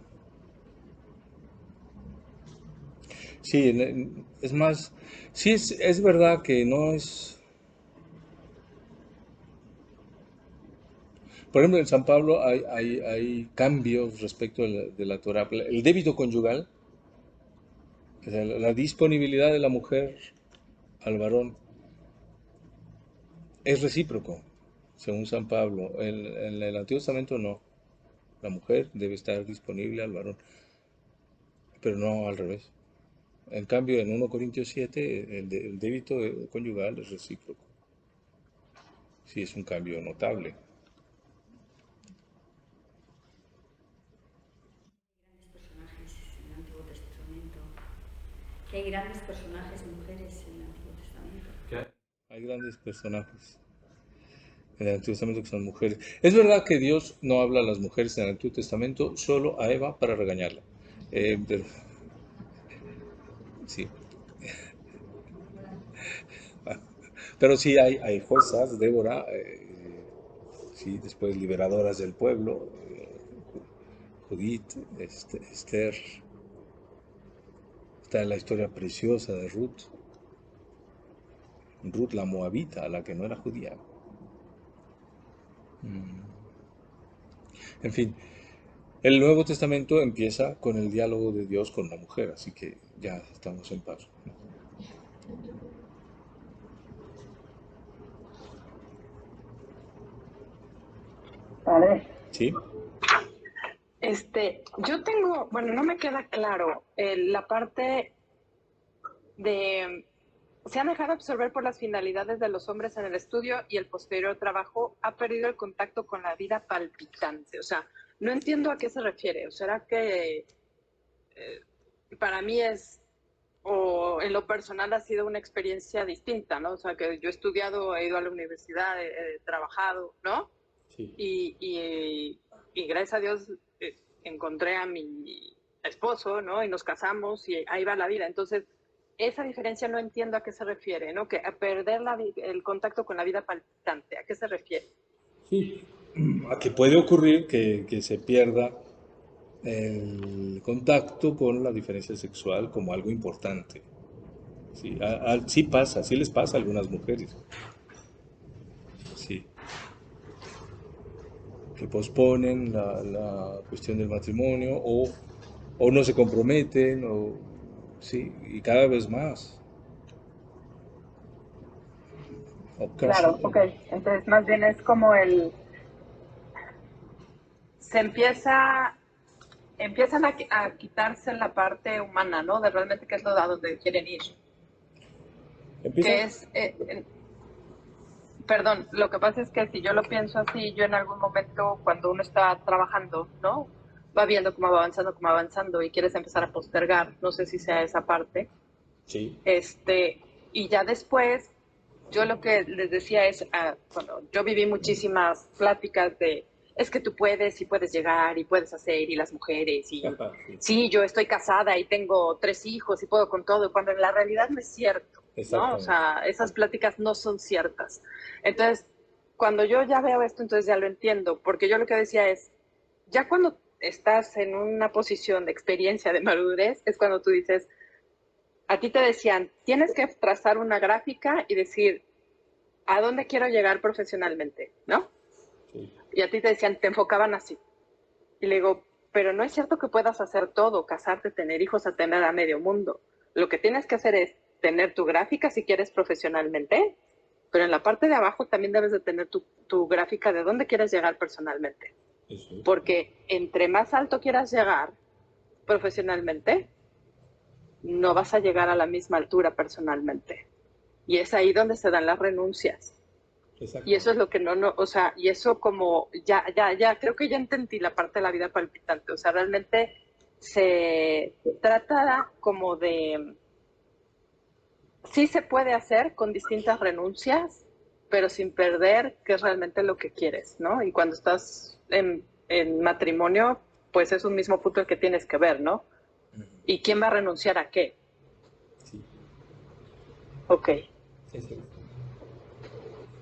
Sí, es más, sí es verdad que no es. Por ejemplo, en San Pablo hay cambios respecto de la Torah. El débito conyugal, o sea, la disponibilidad de la mujer al varón es recíproco, según San Pablo. En el Antiguo Testamento no. La mujer debe estar disponible al varón, pero no al revés. En cambio, en 1 Corintios 7, el débito conyugal es recíproco. Sí, es un cambio notable. Personajes en el Antiguo Testamento, que hay grandes personajes mujeres en el Antiguo Testamento. ¿Qué hay? Hay grandes personajes. En el Antiguo Testamento que son mujeres. Es verdad que Dios no habla a las mujeres en el Antiguo Testamento, solo a Eva para regañarla. Pero, sí. Pero sí hay juezas, Débora, sí, después liberadoras del pueblo, Judith, Esther, está la historia preciosa de Ruth, Ruth la moabita, la que no era judía. En fin, el Nuevo Testamento empieza con el diálogo de Dios con la mujer, así que ya estamos en paz. Vale. ¿Sí? Yo tengo, bueno, no me queda claro la parte de, se han dejado absorber por las finalidades de los hombres en el estudio y el posterior trabajo ha perdido el contacto con la vida palpitante. O sea, no entiendo a qué se refiere. O será que para mí o en lo personal ha sido una experiencia distinta, ¿no? O sea, que yo he estudiado, he ido a la universidad, he trabajado, ¿no? Sí. Y gracias a Dios encontré a mi esposo, ¿no? Y nos casamos y ahí va la vida. Entonces, esa diferencia no entiendo a qué se refiere, ¿no? Que a perder el contacto con la vida palpitante, ¿a qué se refiere? Sí, a que puede ocurrir que se pierda el contacto con la diferencia sexual como algo importante. Sí, sí pasa, sí les pasa a algunas mujeres. Sí, que posponen la cuestión del matrimonio o no se comprometen, sí, y cada vez más. O casi, Claro, ok. Entonces, más bien es como se empiezan a quitarse la parte humana, ¿no? De realmente qué es a donde quieren ir. empiezan. Que es, perdón, lo que pasa es que si yo lo pienso así, yo en algún momento cuando uno está trabajando, ¿no? Va viendo cómo va avanzando y quieres empezar a postergar, no sé si sea esa parte. Sí, Y ya después, yo lo que les decía es, bueno, yo viví muchísimas pláticas de, es que tú puedes y puedes llegar y puedes hacer y las mujeres y sí, sí, yo estoy casada y tengo 3 hijos y puedo con todo, cuando en la realidad no es cierto, ¿no? O exactamente. sea, esas pláticas no son ciertas. Entonces, cuando yo ya veo esto, entonces ya lo entiendo, porque yo lo que decía es, ya cuando estás en una posición de experiencia, de madurez, es cuando tú dices, a ti te decían, tienes que trazar una gráfica y decir, ¿a dónde quiero llegar profesionalmente? ¿No? Sí, Y a ti te decían, te enfocaban así. Y le digo, pero no es cierto que puedas hacer todo, casarte, tener hijos, atender a medio mundo. Lo que tienes que hacer es tener tu gráfica si quieres profesionalmente, pero en la parte de abajo también debes de tener tu gráfica de dónde quieres llegar personalmente. eso es. Porque entre más alto quieras llegar profesionalmente, no vas a llegar a la misma altura personalmente. Y es ahí donde se dan las renuncias. Exacto. Y eso es lo que o sea, y eso como, ya, creo que ya entendí la parte de la vida palpitante. O sea, realmente se trata como de, sí se puede hacer con distintas renuncias, pero sin perder qué es realmente lo que quieres, ¿no? Y cuando estás en matrimonio, pues es un mismo punto el que tienes que ver, ¿no? ¿Y quién va a renunciar a qué? Sí, Ok, exacto.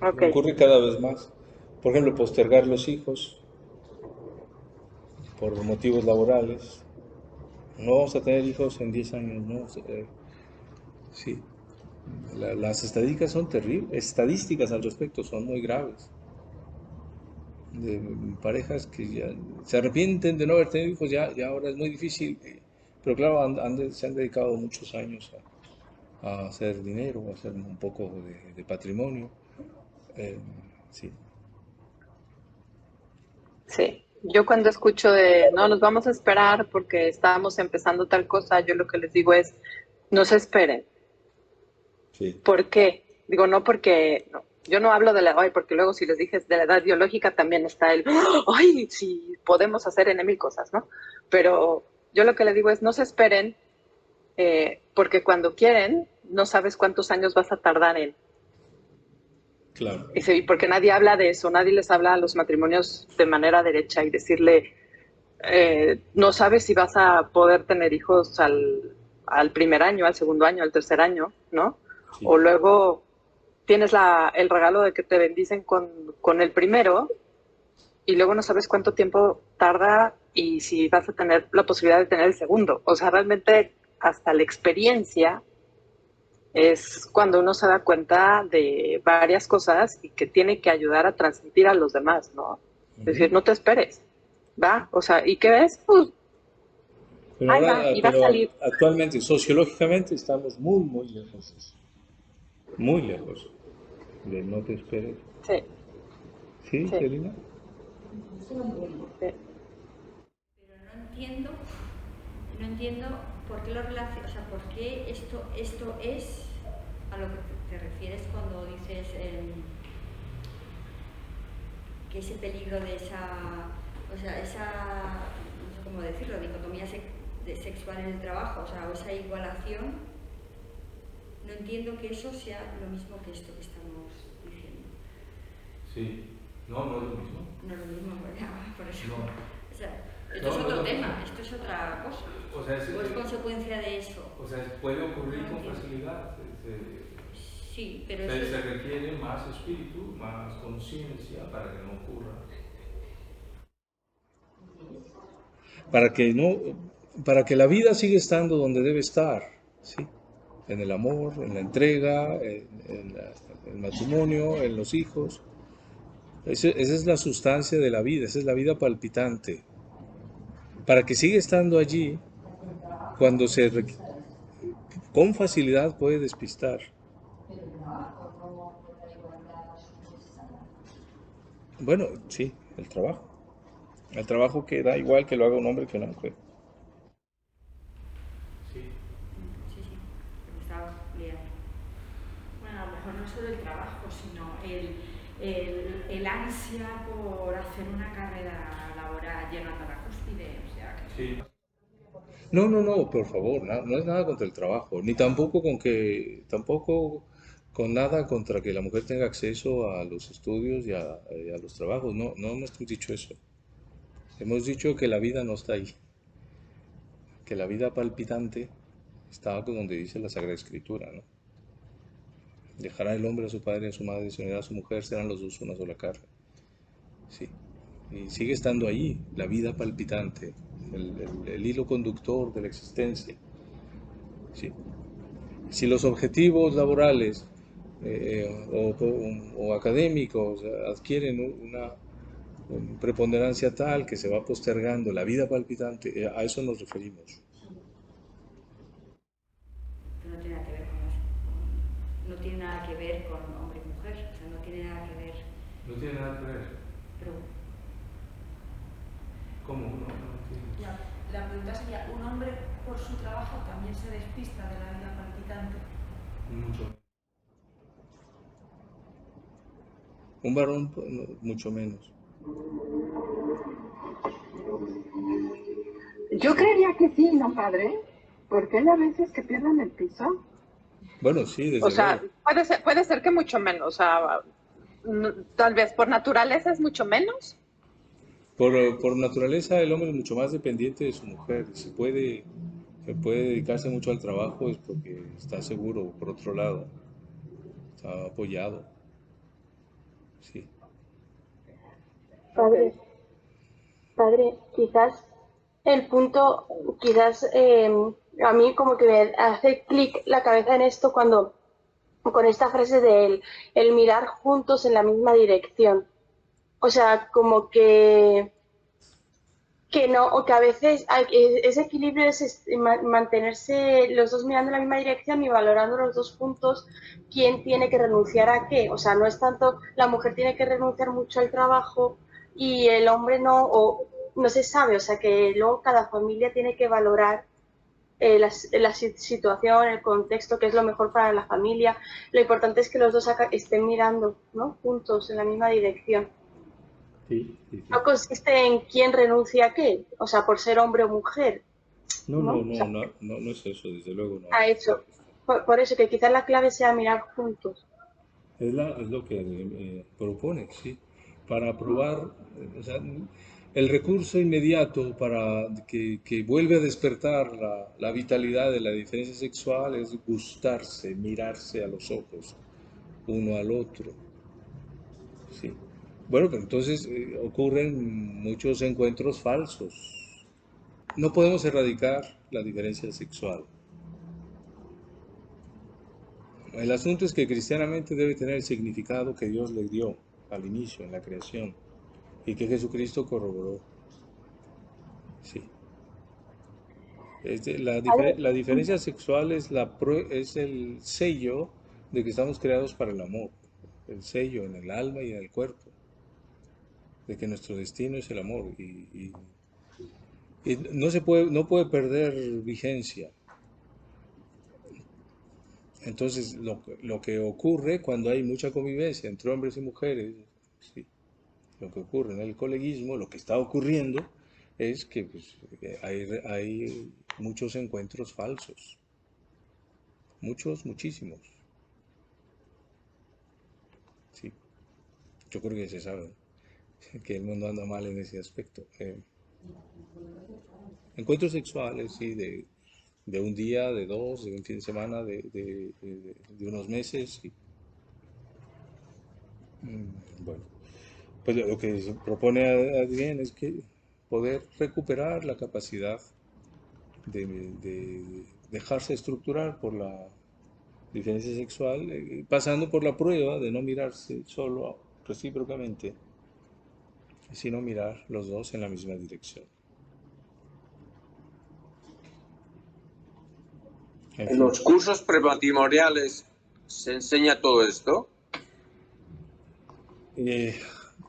ok. Ocurre cada vez más. Por ejemplo, postergar los hijos por motivos laborales. No vamos a tener hijos en 10 años, ¿no? Sí. Las estadísticas son terribles. Estadísticas al respecto son muy graves. De parejas que ya se arrepienten de no haber tenido hijos, ya ahora es muy difícil. Pero claro, se han dedicado muchos años a hacer dinero, a hacer un poco de patrimonio. Eh, sí. Sí, yo cuando escucho de, no, nos vamos a esperar porque estábamos empezando tal cosa, yo lo que les digo es, no se esperen. Sí. ¿Por qué? Digo, no porque, no, yo no hablo de la edad, porque luego si les dije de la edad biológica también está el, ay, sí, podemos hacer N mil cosas, ¿no? Pero yo lo que les digo es, no se esperen, porque cuando quieren, no sabes cuántos años vas a tardar en. Claro. Y porque nadie habla de eso, nadie les habla a los matrimonios de manera derecha y decirle, no sabes si vas a poder tener hijos al primer año, al segundo año, al tercer año, ¿no? Sí. O luego tienes el regalo de que te bendicen con el primero y luego no sabes cuánto tiempo tarda y si vas a tener la posibilidad de tener el segundo. O sea, realmente hasta la experiencia es cuando uno se da cuenta de varias cosas y que tiene que ayudar a transmitir a los demás, ¿no? Es decir, no te esperes, ¿va? O sea, ¿y qué ves? Pues, Pero, ahí ahora, va, y va a pero salir. actualmente, sociológicamente, estamos muy, muy lejos. Muy lejos de no te esperes. Sí, ¿Sí, sí, Celina? sí. Pero no entiendo por qué lo relacionas, o sea, por qué esto es a lo que te refieres cuando dices que ese peligro de esa, o sea, esa, no sé cómo decirlo, dicotomía sexual en el trabajo, o sea, o esa igualación, no entiendo que eso sea lo mismo que esto que estamos diciendo. Sí. No, no es lo mismo. No es lo mismo, por eso. No. O sea, esto es otro tema, esto es otra cosa. O sea, ¿O es consecuencia de eso? O sea, puede ocurrir No con entiendo. facilidad. Sí, pero eso Se requiere más espíritu, más conciencia para que no ocurra. Para que la vida siga estando donde debe estar, ¿sí? En el amor, en la entrega, en el matrimonio, en los hijos. Esa es la sustancia de la vida, esa es la vida palpitante. Para que siga estando allí, cuando con facilidad puede despistar. Bueno, sí, el trabajo. El trabajo que da igual que lo haga un hombre que una mujer. Sí. sí, me estaba liando. Bueno, a lo mejor no solo el trabajo, sino el ansia por hacer una carrera laboral llena hasta la cúspide, o sea, que... Sí. No, por favor, no es nada contra el trabajo, ni tampoco con nada contra que la mujer tenga acceso a los estudios y a los trabajos. No hemos dicho eso. Hemos dicho que la vida no está ahí, que la vida palpitante está donde dice la Sagrada Escritura, ¿no? Dejará el hombre a su padre y a su madre, y se unirá a su mujer, serán los dos una sola carne. Sí. Y sigue estando ahí, la vida palpitante, el hilo conductor de la existencia. ¿Sí? Si los objetivos laborales o académicos adquieren una preponderancia tal que se va postergando la vida palpitante, a eso nos referimos. No tiene nada que ver con eso. No tiene nada que ver con hombre y mujer, o sea, no tiene nada que ver. No tiene nada que ver. Pero, ¿Cómo? No entiendo. La pregunta sería, ¿un hombre por su trabajo también se despista de la vida palpitante? Mucho. Un varón, mucho menos. Yo creería que sí, ¿no, padre? Porque hay a veces que pierden el piso. Bueno, sí, desde O sea, luego. puede ser que mucho menos, o sea, tal vez por naturaleza es mucho menos. Por naturaleza el hombre es mucho más dependiente de su mujer. Si puede dedicarse mucho al trabajo es porque está seguro, por otro lado, está apoyado. Sí. Padre, quizás el punto, quizás a mí como que me hace clic la cabeza en esto cuando, con esta frase de el mirar juntos en la misma dirección. O sea, como que no, o que a veces ese equilibrio es mantenerse los dos mirando en la misma dirección y valorando los dos puntos quién tiene que renunciar a qué. O sea, no es tanto la mujer tiene que renunciar mucho al trabajo y el hombre no, o no se sabe. O sea, que luego cada familia tiene que valorar la situación, el contexto, qué es lo mejor para la familia. Lo importante es que los dos estén mirando, ¿no? Juntos en la misma dirección. Sí. No consiste en quién renuncia a qué, o sea, por ser hombre o mujer. No O sea, es eso, desde luego no. a eso. Por eso que quizás la clave sea mirar juntos. Es lo que propone, sí, para aprobar, o sea, el recurso inmediato para que vuelve a despertar la vitalidad de la diferencia sexual es gustarse, mirarse a los ojos, uno al otro, sí. Bueno, pero entonces ocurren muchos encuentros falsos. No podemos erradicar la diferencia sexual. El asunto es que cristianamente debe tener el significado que Dios le dio al inicio, en la creación, y que Jesucristo corroboró. Sí. La diferencia sexual es, es el sello de que estamos creados para el amor, el sello en el alma y en el cuerpo, de que nuestro destino es el amor y no puede perder vigencia. Entonces, lo que ocurre cuando hay mucha convivencia entre hombres y mujeres, sí, lo que ocurre en el coleguismo, lo que está ocurriendo es que pues, hay muchos encuentros falsos, muchísimos. Sí, yo creo que se sabe que el mundo anda mal en ese aspecto. Encuentros sexuales, sí, de un día, de dos, de un fin de semana, de unos meses. Sí. Bueno, pues lo que se propone Adrián es que poder recuperar la capacidad de dejarse estructurar por la diferencia sexual, pasando por la prueba de no mirarse solo recíprocamente, sino mirar los dos en la misma dirección. En En fin. los cursos prematrimoniales se enseña todo esto.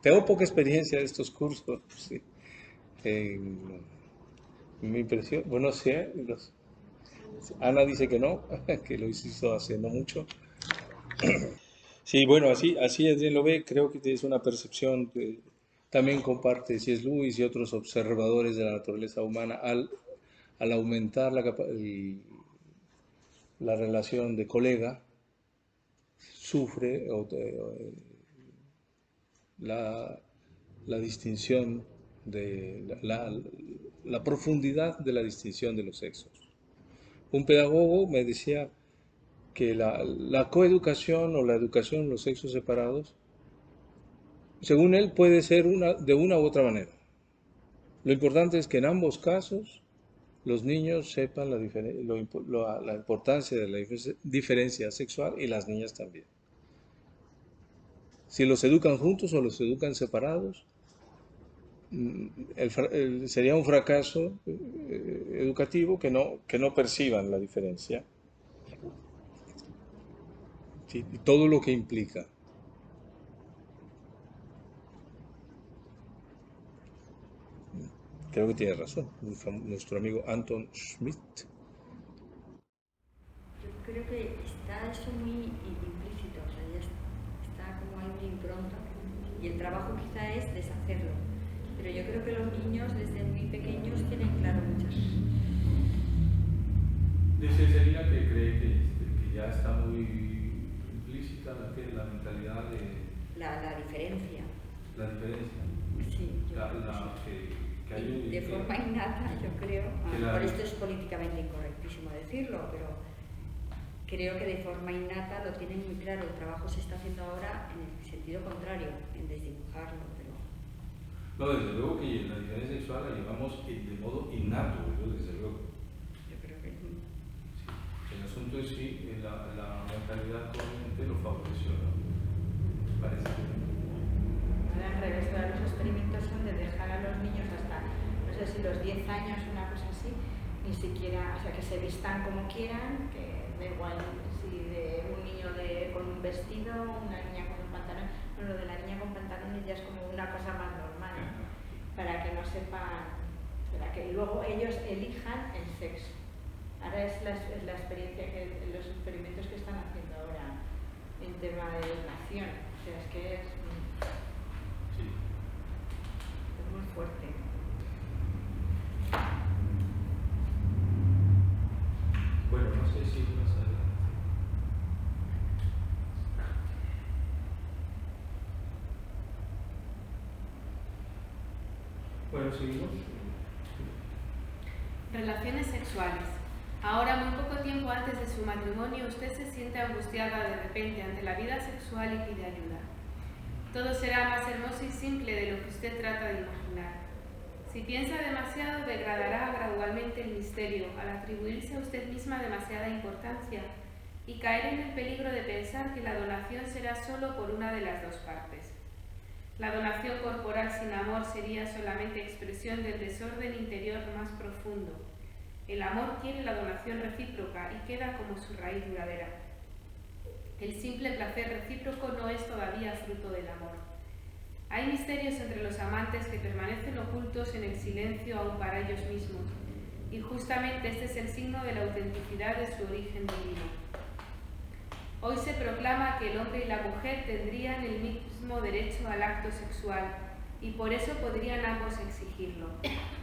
Tengo poca experiencia de estos cursos, sí. Mi impresión, bueno, sí, Ana dice que no, que lo hizo hace no mucho. Sí, bueno, así Adrián lo ve, creo que es una percepción que también comparte C.S. Lewis y otros observadores de la naturaleza humana al aumentar la relación de colega, sufre la distinción la profundidad de la distinción de los sexos. Un pedagogo me decía que la coeducación o la educación en los sexos separados, según él, puede ser de una u otra manera. Lo importante es que en ambos casos los niños sepan la importancia de la diferencia sexual y las niñas también. Si los educan juntos o los educan separados, sería un fracaso educativo que no perciban la diferencia. ¿Sí? Y todo lo que implica. Creo que tiene razón, nuestro amigo Anton Schmidt. Yo creo que está eso muy implícito, o sea, ya está como hay una impronta y el trabajo quizá es deshacerlo. Pero yo creo que los niños desde muy pequeños tienen claro muchas cosas. Dice Selina que cree que ya está muy implícita la mentalidad de... La diferencia. La diferencia. Sí, yo creo que sí. De forma innata, yo creo, por esto es políticamente incorrectísimo decirlo, pero creo que de forma innata lo tienen muy claro. El trabajo se está haciendo ahora en el sentido contrario, en desdibujarlo, pero... No, desde luego que la diferencia sexual la llevamos de modo innato, desde luego. Yo creo que sí. El asunto es si la mentalidad probablemente lo favoreció, ¿no? Parece que... Al revés, todos los experimentos son de dejar a los niños hasta, no sé si los 10 años, una cosa así, ni siquiera, o sea, que se vistan como quieran, que da igual si de un niño con un vestido, una niña con un pantalón, no, lo de la niña con pantalones ya es como una cosa más normal, para que no sepan, para que luego ellos elijan el sexo. Ahora es la experiencia los experimentos que están haciendo ahora en tema de educación, o sea, es que es muy fuerte. Bueno, no sé si más adelante. Bueno, seguimos. Relaciones sexuales. Ahora, muy poco tiempo antes de su matrimonio, usted se siente angustiada de repente ante la vida sexual y pide ayuda. Todo será más hermoso y simple de lo que usted trata de imaginar. Si piensa demasiado, degradará gradualmente el misterio al atribuirse a usted misma demasiada importancia y caer en el peligro de pensar que la donación será solo por una de las dos partes. La donación corporal sin amor sería solamente expresión del desorden interior más profundo. El amor quiere la donación recíproca y queda como su raíz duradera. El simple placer recíproco no es todavía fruto del amor. Hay misterios entre los amantes que permanecen ocultos en el silencio aún para ellos mismos, y justamente este es el signo de la autenticidad de su origen divino. Hoy se proclama que el hombre y la mujer tendrían el mismo derecho al acto sexual, y por eso podrían ambos exigirlo.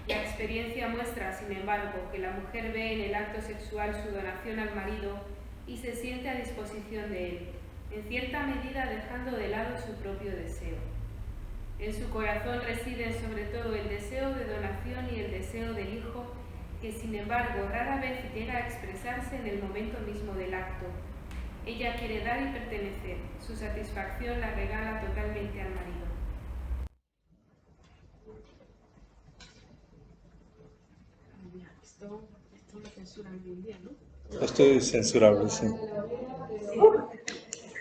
La experiencia muestra, sin embargo, que la mujer ve en el acto sexual su donación al marido y se siente a disposición de él, en cierta medida dejando de lado su propio deseo. En su corazón residen sobre todo el deseo de donación y el deseo del hijo, que sin embargo rara vez llega a expresarse en el momento mismo del acto. Ella quiere dar y pertenecer, su satisfacción la regala totalmente al marido. Esto lo censuran hoy en día, ¿no? Esto es censurable, sí.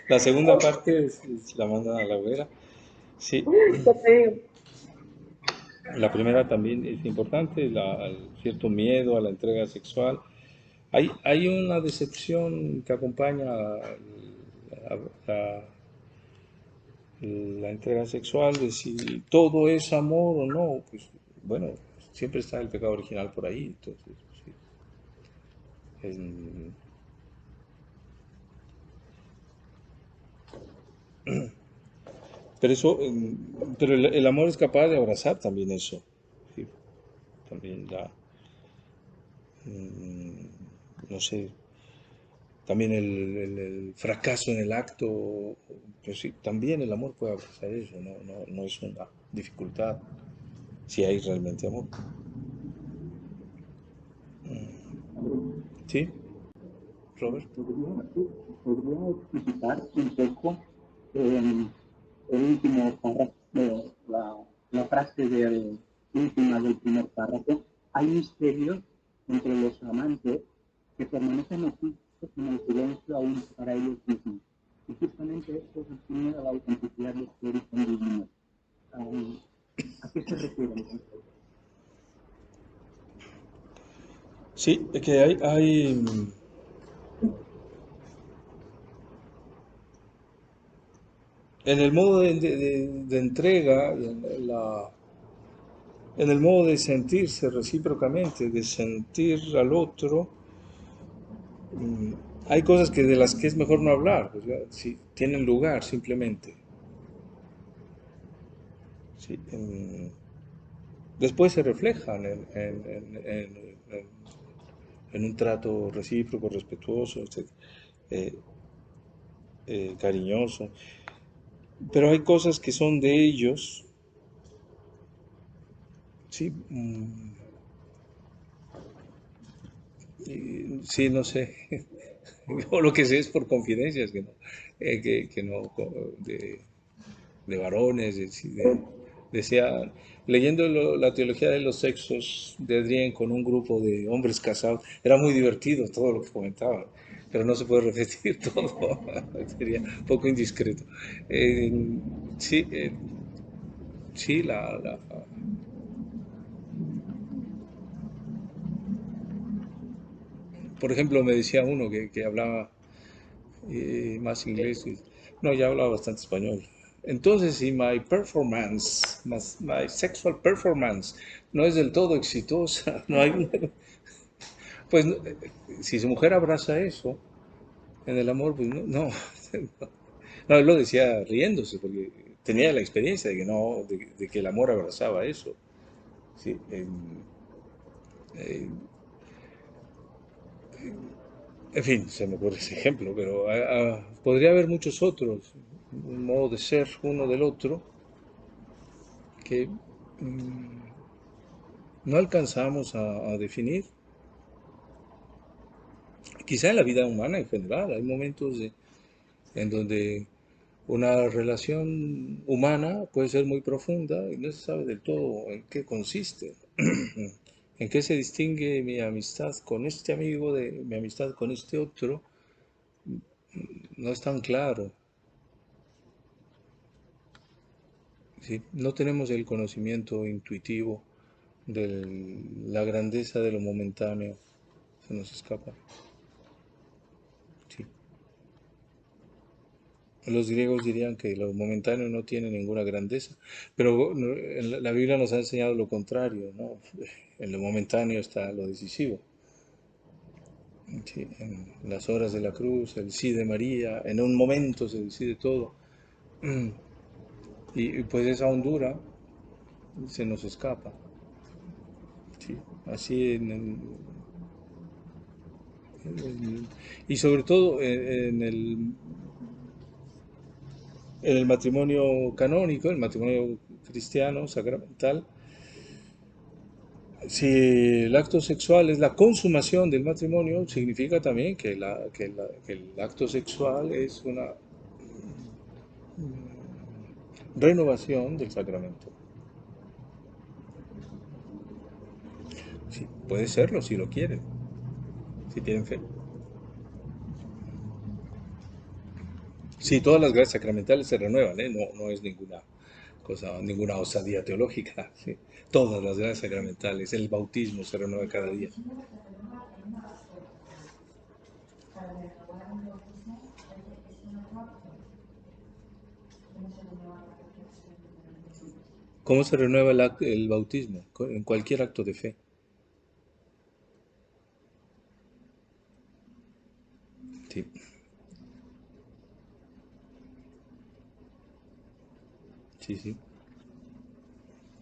La segunda parte la mandan a la hoguera. Sí. La primera también es importante, el cierto miedo a la entrega sexual. Hay una decepción que acompaña la entrega sexual, de si todo es amor o no. Pues bueno, siempre está el pecado original por ahí. Entonces, sí. Pero el amor es capaz de abrazar también eso. Sí. También no sé, también el fracaso en el acto, pues sí, también el amor puede abrazar eso, no es una dificultad si hay realmente amor. ¿Sí, Robert? ¿Podría explicar un poco el último párrafo, la frase última del primer párrafo? Hay misterios entre los amantes que permanecen ocultos en el silencio aún para ellos mismos. Y justamente esto es el signo de la autenticidad de su origen divino. ¿A qué se refiere entonces? Sí, es que hay en el modo de entrega, en el modo de sentirse recíprocamente, de sentir al otro, hay cosas de las que es mejor no hablar, pues ya, sí, tienen lugar simplemente. Sí, después se reflejan en un trato recíproco, respetuoso, cariñoso. Pero hay cosas que son de ellos, sí, sí, no sé. Yo lo que sé es por confidencias que no de varones, leyendo la teología de los sexos de Adrien con un grupo de hombres casados, era muy divertido todo lo que comentaban, pero no se puede repetir todo, sería un poco indiscreto. Sí, sí, por ejemplo, me decía uno que hablaba más inglés, no, ya hablaba bastante español. Entonces, si my sexual performance no es del todo exitosa, no hay, pues si su mujer abraza eso en el amor, pues no, él lo decía riéndose, porque tenía la experiencia de que no, de que el amor abrazaba eso. Sí, en fin, se me ocurre ese ejemplo, pero podría haber muchos otros, un modo de ser uno del otro que no alcanzamos a definir. Quizá en la vida humana en general hay momentos en donde una relación humana puede ser muy profunda y no se sabe del todo en qué consiste, en qué se distingue mi amistad con este amigo de mi amistad con este otro, no es tan claro. ¿Sí? No tenemos el conocimiento intuitivo de la grandeza de lo momentáneo, se nos escapa. Sí. Los griegos dirían que lo momentáneo no tiene ninguna grandeza, pero la Biblia nos ha enseñado lo contrario, ¿no? En lo momentáneo está lo decisivo. Sí, en las horas de la cruz, el sí de María, en un momento se decide todo. Y pues esa hondura se nos escapa. Sí, así y sobre todo en el matrimonio canónico, el matrimonio cristiano, sacramental, si el acto sexual es la consumación del matrimonio, significa también que el acto sexual es una renovación del sacramento. Sí, puede serlo si lo quieren, si tienen fe. Sí, todas las gracias sacramentales se renuevan, ¿eh? No es ninguna cosa, ninguna osadía teológica. ¿Sí? Todas las gracias sacramentales, el bautismo se renueva cada día. ¿Cómo se renueva el bautismo? En cualquier acto de fe. Sí. Sí, sí.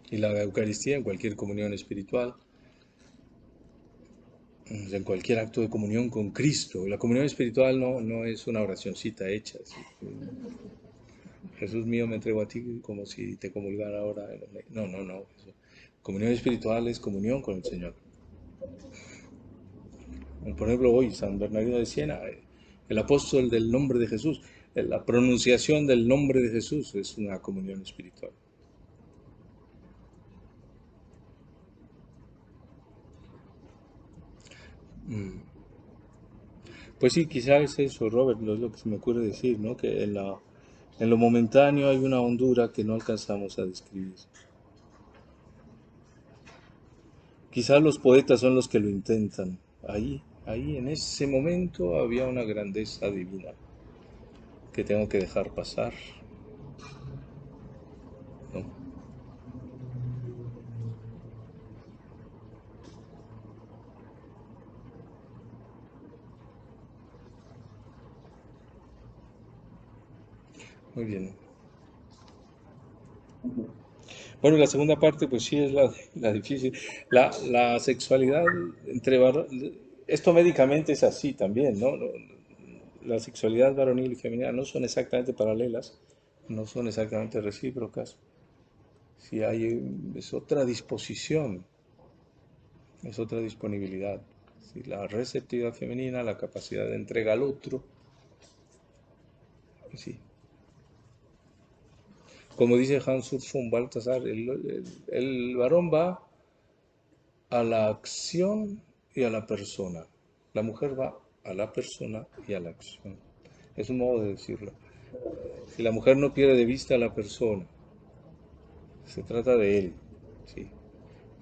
Y la Eucaristía en cualquier comunión espiritual, en cualquier acto de comunión con Cristo. La comunión espiritual no es una oracioncita hecha. ¿Sí? Jesús mío, me entrego a ti como si te comulgara ahora. No. Comunión espiritual es comunión con el Señor. Por ejemplo, hoy San Bernardino de Siena, el apóstol del nombre de Jesús, la pronunciación del nombre de Jesús es una comunión espiritual. Pues sí, quizás es eso, Robert, es lo que se me ocurre decir, ¿no? Que en lo momentáneo hay una hondura que no alcanzamos a describir. Quizás los poetas son los que lo intentan. Ahí, en ese momento había una grandeza divina que tengo que dejar pasar, ¿no? Muy bien. Bueno, la segunda parte, pues sí es la difícil. La sexualidad entre varones, esto médicamente es así también, ¿no? La sexualidad varonil y femenina no son exactamente paralelas, no son exactamente recíprocas. Si hay, es otra disposición, es otra disponibilidad. Si la receptividad femenina, la capacidad de entrega al otro, sí. Como dice Hans Urs von Balthasar, el varón va a la acción y a la persona. La mujer va a la persona y a la acción. Es un modo de decirlo. Si la mujer no pierde de vista a la persona, se trata de él, ¿sí?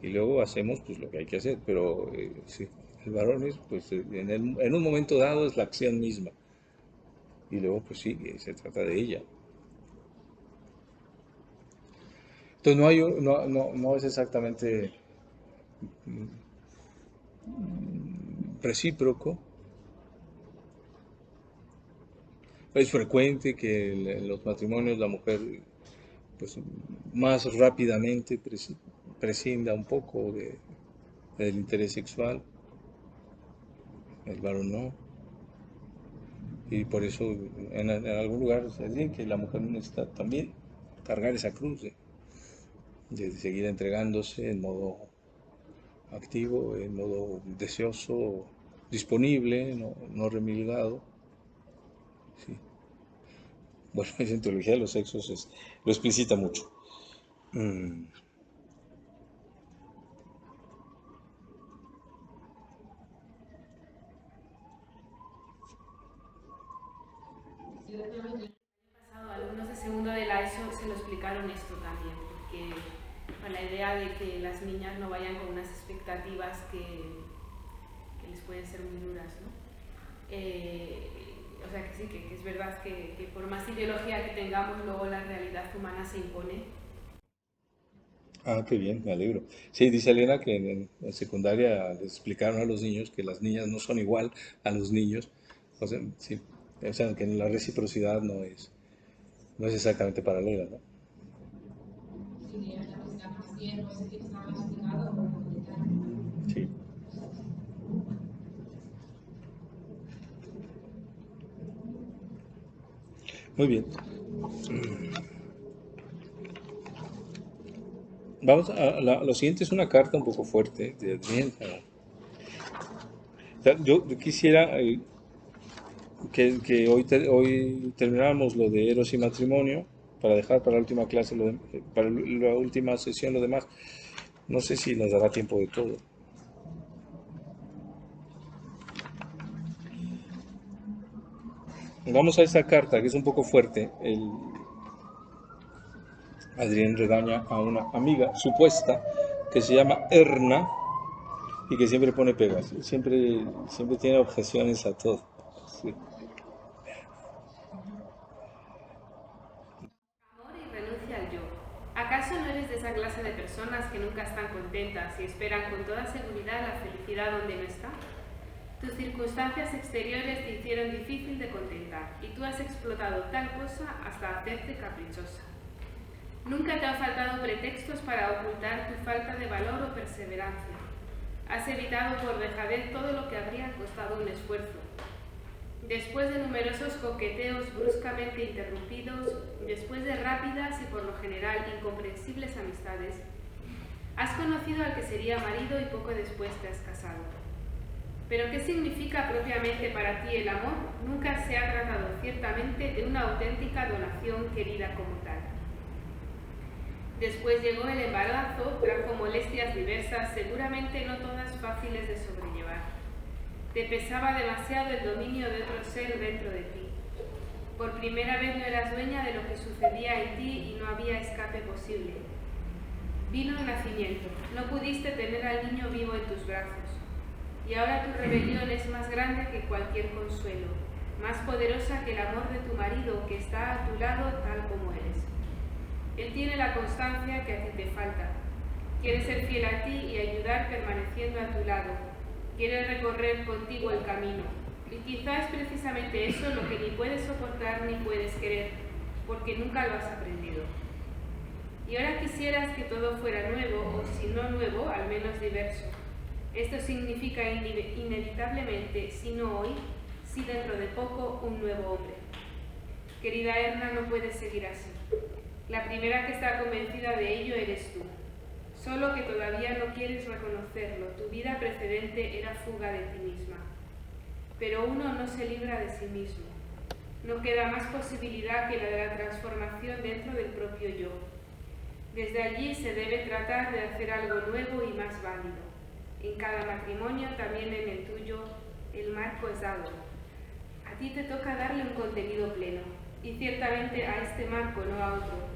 Y luego hacemos pues lo que hay que hacer, pero sí, el varón es, pues en un momento dado es la acción misma. Y luego pues sí, se trata de ella. Entonces no es exactamente recíproco. Es frecuente que en los matrimonios la mujer pues más rápidamente prescinda un poco del interés sexual, el varón no. Y por eso en algún lugar se dice que la mujer necesita también cargar esa cruz de seguir entregándose en modo activo, en modo deseoso, disponible, no remilgado. Sí. Bueno, esa teología de los sexos lo explicita mucho. Alumnos de segundo de la ESO se lo explicaron esto también, porque con la idea de que las niñas no vayan con unas expectativas que les pueden ser muy duras, ¿no? O sea que sí, que es verdad que por más ideología que tengamos, luego la realidad humana se impone. Ah, qué bien, me alegro. Sí, dice Elena que en secundaria les explicaron a los niños que las niñas no son igual a los niños. O sea, sí, o sea, que la reciprocidad no es exactamente paralela, ¿no? Sí. Muy bien. Vamos lo siguiente es una carta un poco fuerte de Adrián. O sea, yo quisiera que hoy termináramos lo de Eros y matrimonio para dejar para la última clase, para la última sesión lo demás. No sé si nos dará tiempo de todo. Vamos a esta carta que es un poco fuerte. Adrián regaña a una amiga supuesta que se llama Erna y que siempre pone pegas. Siempre tiene objeciones a todo. Sí. Amor y renuncia al yo. ¿Acaso no eres de esa clase de personas que nunca están contentas y esperan con toda seguridad la felicidad donde no está? Tus circunstancias exteriores te hicieron difícil de contentar y tú has explotado tal cosa hasta hacerte caprichosa. Nunca te han faltado pretextos para ocultar tu falta de valor o perseverancia. Has evitado por dejadez todo lo que habría costado un esfuerzo. Después de numerosos coqueteos bruscamente interrumpidos, después de rápidas y por lo general incomprensibles amistades, has conocido al que sería marido y poco después te has casado. Pero ¿qué significa propiamente para ti el amor? Nunca se ha tratado ciertamente de una auténtica donación querida como tal. Después llegó el embarazo, trajo molestias diversas, seguramente no todas fáciles de sobrellevar. Te pesaba demasiado el dominio de otro ser dentro de ti. Por primera vez no eras dueña de lo que sucedía en ti y no había escape posible. Vino el nacimiento, no pudiste tener al niño vivo en tus brazos. Y ahora tu rebelión es más grande que cualquier consuelo, más poderosa que el amor de tu marido que está a tu lado tal como eres. Él tiene la constancia que a ti te falta. Quiere ser fiel a ti y ayudar permaneciendo a tu lado. Quiere recorrer contigo el camino. Y quizá es precisamente eso lo que ni puedes soportar ni puedes querer, porque nunca lo has aprendido. Y ahora quisieras que todo fuera nuevo, o si no nuevo, al menos diverso. Esto significa inevitablemente, si no hoy, si dentro de poco, un nuevo hombre. Querida Erna, no puedes seguir así. La primera que está convencida de ello eres tú. Solo que todavía no quieres reconocerlo. Tu vida precedente era fuga de ti misma. Pero uno no se libra de sí mismo. No queda más posibilidad que la de la transformación dentro del propio yo. Desde allí se debe tratar de hacer algo nuevo y más válido. En cada matrimonio, también en el tuyo, el marco es dado. A ti te toca darle un contenido pleno, y ciertamente a este marco, no a otro.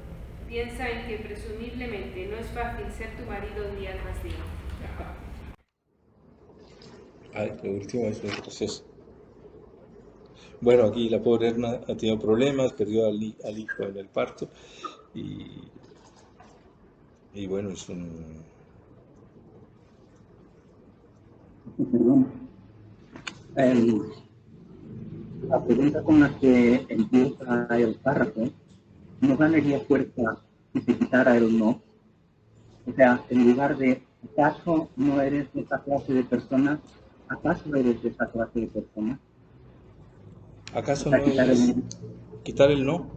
Piensa en que presumiblemente no es fácil ser tu marido día tras día. Lo último es el proceso. Bueno, aquí la pobre Erna ha tenido problemas, perdió al hijo en el parto, y bueno, es un... Perdón. La pregunta con la que empieza el párrafo no ganaría fuerza si se quitara el no. O sea, en lugar de ¿acaso no eres de esa clase de persona? ¿Acaso eres de esa clase de persona? ¿Acaso O sea, no es quitar el no?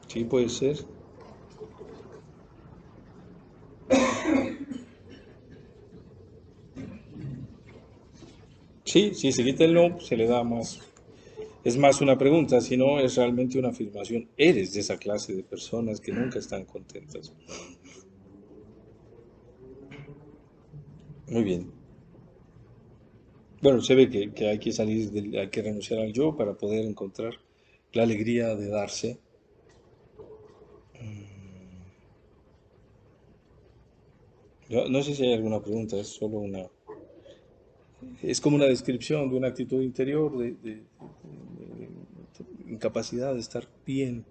Sí. Sí, puede ser. Sí, si se quita el no, se le da más. Es más una pregunta, si no es realmente una afirmación. Eres de esa clase de personas que nunca están contentas. Muy bien. Bueno, se ve que hay que salir, hay que renunciar al yo para poder encontrar la alegría de darse. No sé si hay alguna pregunta, es solo una... Es como una descripción de una actitud interior, de incapacidad de estar bien.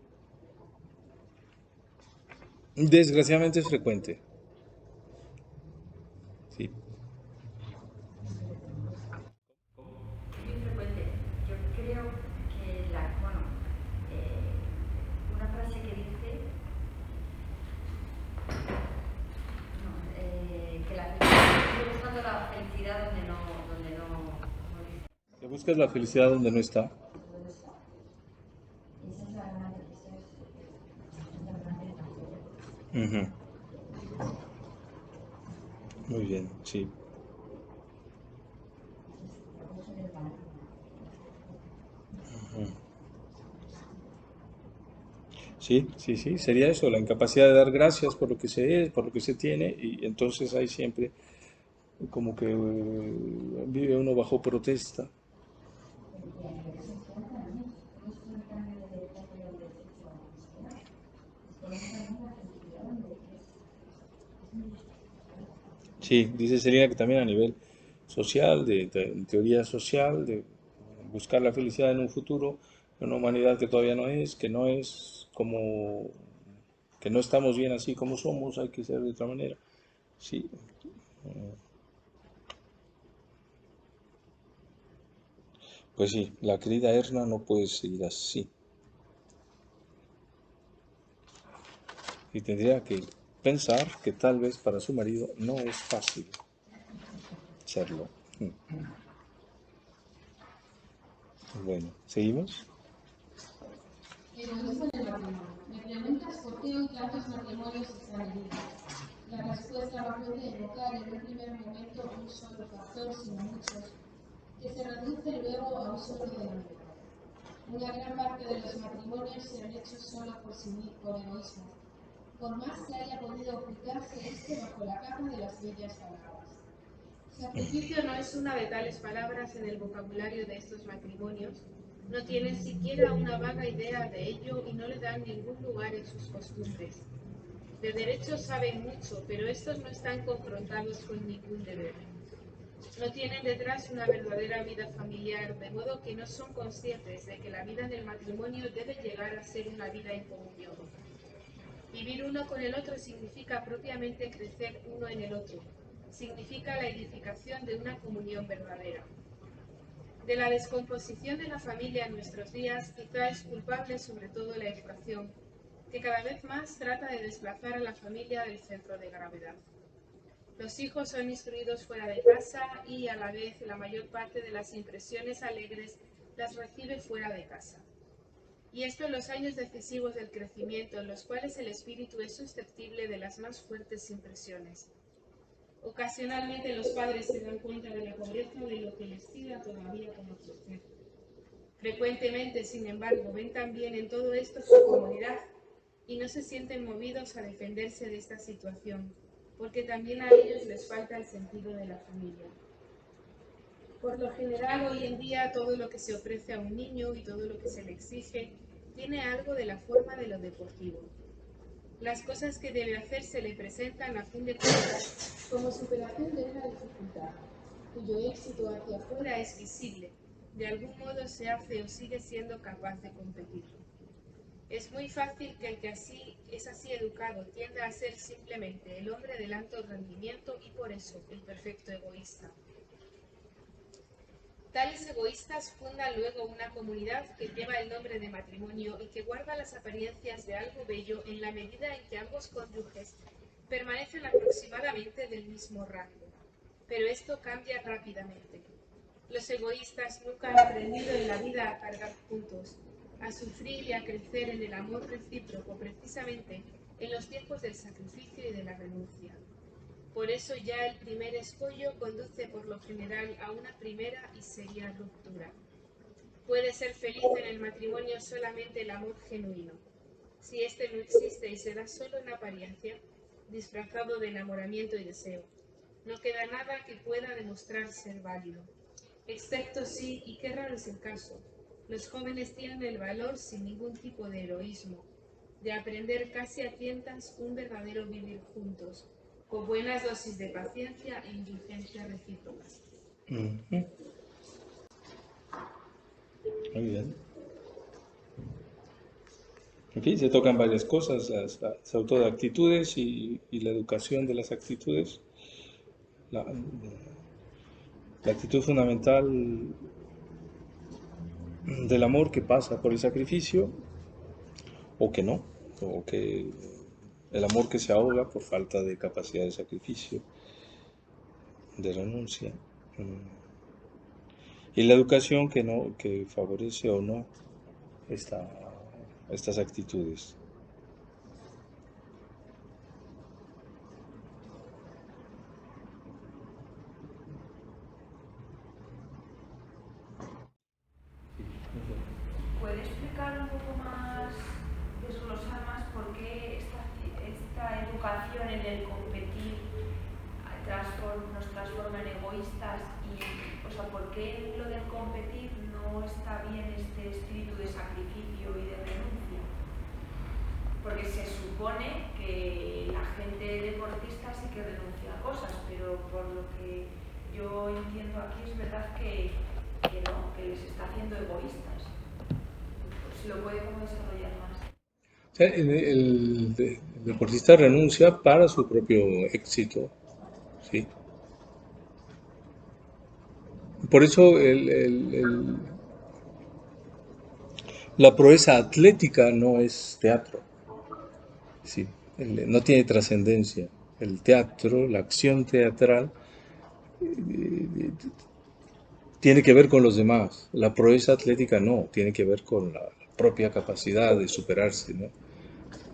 Desgraciadamente es frecuente. Sí. Muy frecuente. Yo creo que una frase que dice que estoy buscando la felicidad donde no dice. Que buscas la felicidad donde no está. Esa es la gran felicidad. Ujú. Muy bien, sí. Ujú. Sí, sí, sí, sería eso, la incapacidad de dar gracias por lo que se es, por lo que se tiene, y entonces hay siempre como que vive uno bajo protesta. Sí, dice Selina que también a nivel social, en teoría social, de buscar la felicidad en un futuro, en una humanidad que todavía no es, que no es como, que no estamos bien así como somos, hay que ser de otra manera. Sí, pues sí, la querida Erna no puede seguir así. Y tendría que pensar que tal vez para su marido no es fácil serlo. Bueno, ¿seguimos? Egoísmo del matrimonio. Me preguntas por qué hoy tantos matrimonios están heridos. La respuesta no puede evocar en un primer momento un solo factor, sino muchos, que se reduce luego a un solo denominador. Una gran parte de los matrimonios se han hecho solo por egoísmo, por más que haya podido ocultarse este bajo la capa de las bellas palabras. Sacrificio no es una de tales palabras en el vocabulario de estos matrimonios. No tienen siquiera una vaga idea de ello y no le dan ningún lugar en sus costumbres. De derechos saben mucho, pero estos no están confrontados con ningún deber. No tienen detrás una verdadera vida familiar, de modo que no son conscientes de que la vida en el matrimonio debe llegar a ser una vida en comunión. Vivir uno con el otro significa propiamente crecer uno en el otro. Significa la edificación de una comunión verdadera. De la descomposición de la familia en nuestros días, quizá es culpable sobre todo la educación, que cada vez más trata de desplazar a la familia del centro de gravedad. Los hijos son instruidos fuera de casa y, a la vez, la mayor parte de las impresiones alegres las recibe fuera de casa. Y esto en los años decisivos del crecimiento, en los cuales el espíritu es susceptible de las más fuertes impresiones. Ocasionalmente los padres se dan cuenta de la pobreza de lo que les queda todavía por ofrecer. Frecuentemente, sin embargo, ven también en todo esto su comodidad y no se sienten movidos a defenderse de esta situación, porque también a ellos les falta el sentido de la familia. Por lo general, hoy en día, todo lo que se ofrece a un niño y todo lo que se le exige tiene algo de la forma de lo deportivo. Las cosas que debe hacer se le presentan a fin de cuentas como superación de una dificultad, cuyo éxito hacia afuera es visible, de algún modo se hace o sigue siendo capaz de competir. Es muy fácil que el que es así educado tienda a ser simplemente el hombre del alto rendimiento y por eso el perfecto egoísta. Tales egoístas fundan luego una comunidad que lleva el nombre de matrimonio y que guarda las apariencias de algo bello en la medida en que ambos cónyuges permanecen aproximadamente del mismo rango. Pero esto cambia rápidamente. Los egoístas nunca han aprendido en la vida a cargar juntos, a sufrir y a crecer en el amor recíproco precisamente en los tiempos del sacrificio y de la renuncia. Por eso ya el primer escollo conduce por lo general a una primera y seria ruptura. Puede ser feliz en el matrimonio solamente el amor genuino. Si éste no existe y se da solo en apariencia, disfrazado de enamoramiento y deseo, no queda nada que pueda demostrar ser válido. Excepto sí, y qué raro es el caso, los jóvenes tienen el valor sin ningún tipo de heroísmo, de aprender casi a tientas un verdadero vivir juntos, con buenas dosis de paciencia e indulgencia recíprocas. Ujú. Muy bien. En fin, se tocan varias cosas, sobre todo actitudes y la educación de las actitudes. La actitud fundamental del amor que pasa por el sacrificio, o que no, o que el amor que se ahoga por falta de capacidad de sacrificio, de renuncia. Y la educación que favorece o no estas actitudes. ¿Puede explicar un poco más, desglosar más por qué esta educación en el competir nos transforma en egoístas? Y, o sea, ¿por qué lo del competir no está bien este espíritu de sacrificio y de renuncia? Porque se supone que la gente deportista sí que renuncia a cosas, pero por lo que yo entiendo aquí es verdad que no, que les está haciendo egoístas. Si lo puede como desarrollar más. O sea, el deportista renuncia para su propio éxito, ¿sí? Por eso la proeza atlética no es teatro, ¿sí? No tiene trascendencia. El teatro, la acción teatral, tiene que ver con los demás. La proeza atlética no, tiene que ver con la propia capacidad de superarse, ¿no?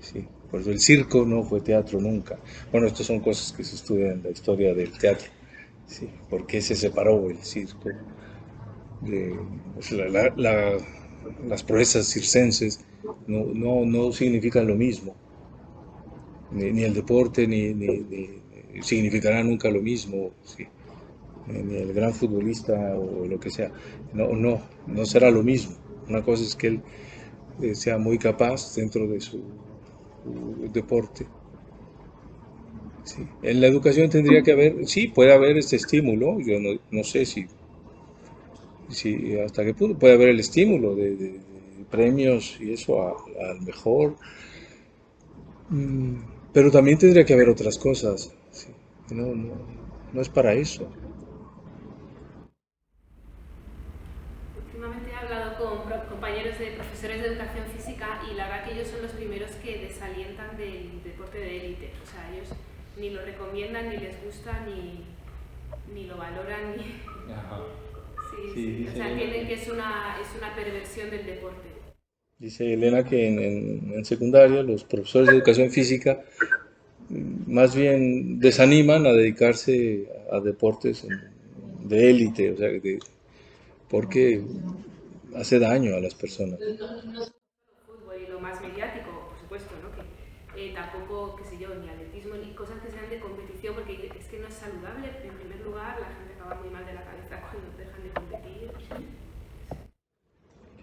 Sí, por eso el circo no fue teatro nunca. Bueno, estas son cosas que se estudian en la historia del teatro. Sí, ¿por qué se separó el circo? Pues las proezas circenses no significan lo mismo. Ni el deporte ni significará nunca lo mismo. Sí. Ni el gran futbolista o lo que sea. No será lo mismo. Una cosa es que él sea muy capaz dentro de su deporte. Sí. En la educación tendría que haber, sí, puede haber este estímulo, yo no sé si hasta qué punto puede haber el estímulo de premios y eso al mejor, pero también tendría que haber otras cosas, sí. No es para eso. Últimamente he hablado con compañeros de profesores de educación física y la verdad que ellos son los primeros que desalientan del deporte de élite. O sea, ellos ni lo recomiendan, ni les gusta, ni lo valoran. Ajá. Sí. O sea, entienden que es una perversión del deporte. Dice Elena que en secundaria los profesores de educación física más bien desaniman a dedicarse a deportes de élite, o sea, porque hace daño a las personas. No solo fútbol y lo más mediático, por supuesto, ¿no? Que tampoco, qué sé yo, ni atletismo, ni cosas que sean de competición, porque es que no es saludable. En primer lugar, la gente acaba muy mal de la cabeza cuando dejan de competir.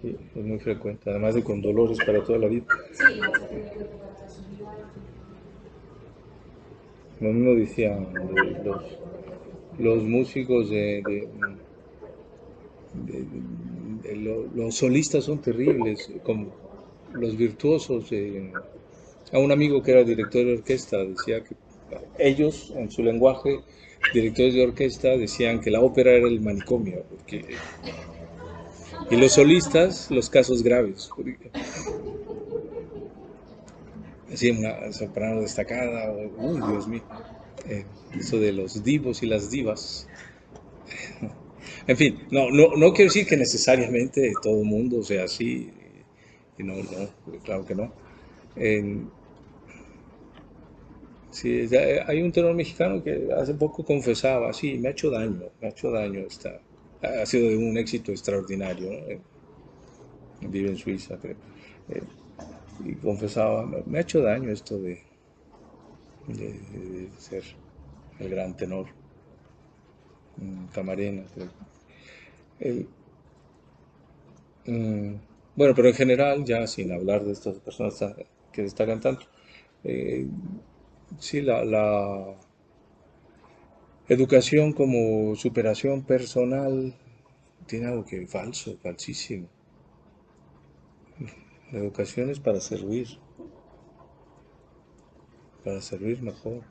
Sí, es muy frecuente, además de con dolores para toda la vida. Sí, mucha gente que toca su vida. Lo mismo decían los músicos los solistas son terribles, como los virtuosos. A un amigo que era director de orquesta decía que ellos, en su lenguaje, directores de orquesta, decían que la ópera era el manicomio, y los solistas, los casos graves. Así una soprano destacada, Dios mío, eso de los divos y las divas. En fin, no quiero decir que necesariamente todo el mundo sea así, Y no, claro que no. Sí, hay un tenor mexicano que hace poco confesaba, sí, me ha hecho daño ha sido de un éxito extraordinario, ¿no? Vive en Suiza, creo. Y confesaba, me ha hecho daño esto de ser el gran tenor, Camarena, creo. El- bueno, pero en general, ya sin hablar de estas personas que destacan tanto, eh, sí, la educación como superación personal tiene algo que falso, falsísimo. La educación es para servir mejor.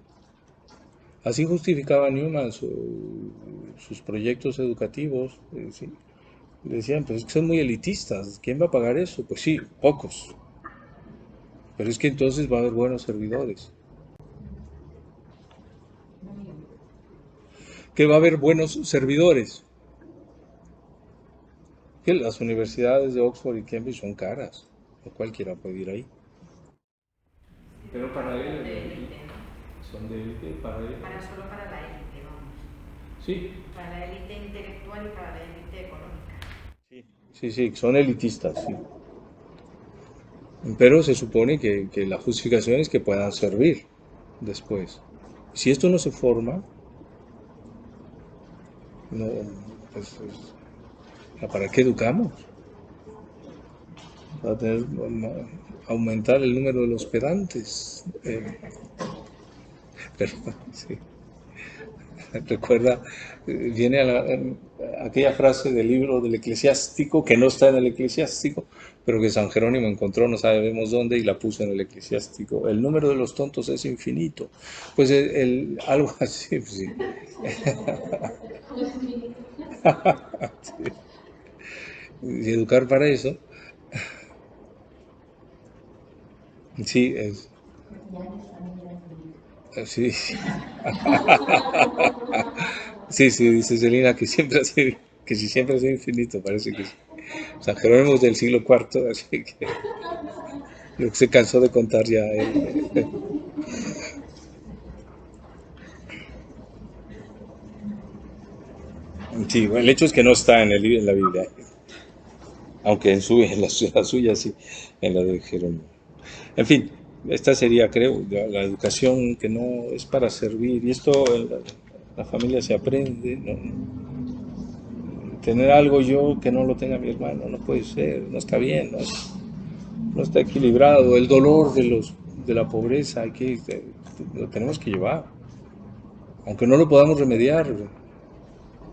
Así justificaba Newman sus proyectos educativos. Sí. Le decían, pues es que son muy elitistas, ¿quién va a pagar eso? Pues sí, pocos. Pero es que entonces va a haber buenos servidores. Que va a haber buenos servidores. Que las universidades de Oxford y Cambridge son caras. No cualquiera puede ir ahí. Pero para él De élite, ¿no? son de élite, para él. Solo para la élite, vamos. Sí. Para la élite intelectual y para la élite económica. Sí, son elitistas, sí. Pero se supone que la justificación es que puedan servir después. Si esto no se forma, no, pues, ¿para qué educamos? Va a aumentar el número de los pedantes. Pero sí. Recuerda, viene aquella frase del libro del Eclesiástico, que no está en el Eclesiástico, pero que San Jerónimo encontró, no sabemos dónde, y la puso en el Eclesiástico. El número de los tontos es infinito. Pues algo así, pues sí. Sí. Y educar para eso, sí, sí. Sí, dice Celina que siempre ha sido, que si siempre ha sido infinito, parece que sí. San Jerónimo es del siglo IV, así que lo que se cansó de contar ya él. Sí, el hecho es que no está en la Biblia, aunque en la suya sí, en la de Jerónimo. En fin, esta sería, creo, la educación que no es para servir, y esto en la familia se aprende, ¿no? Tener algo yo que no lo tenga mi hermano, no puede ser, no está bien, no está equilibrado. El dolor de la pobreza lo tenemos que llevar, aunque no lo podamos remediar, pero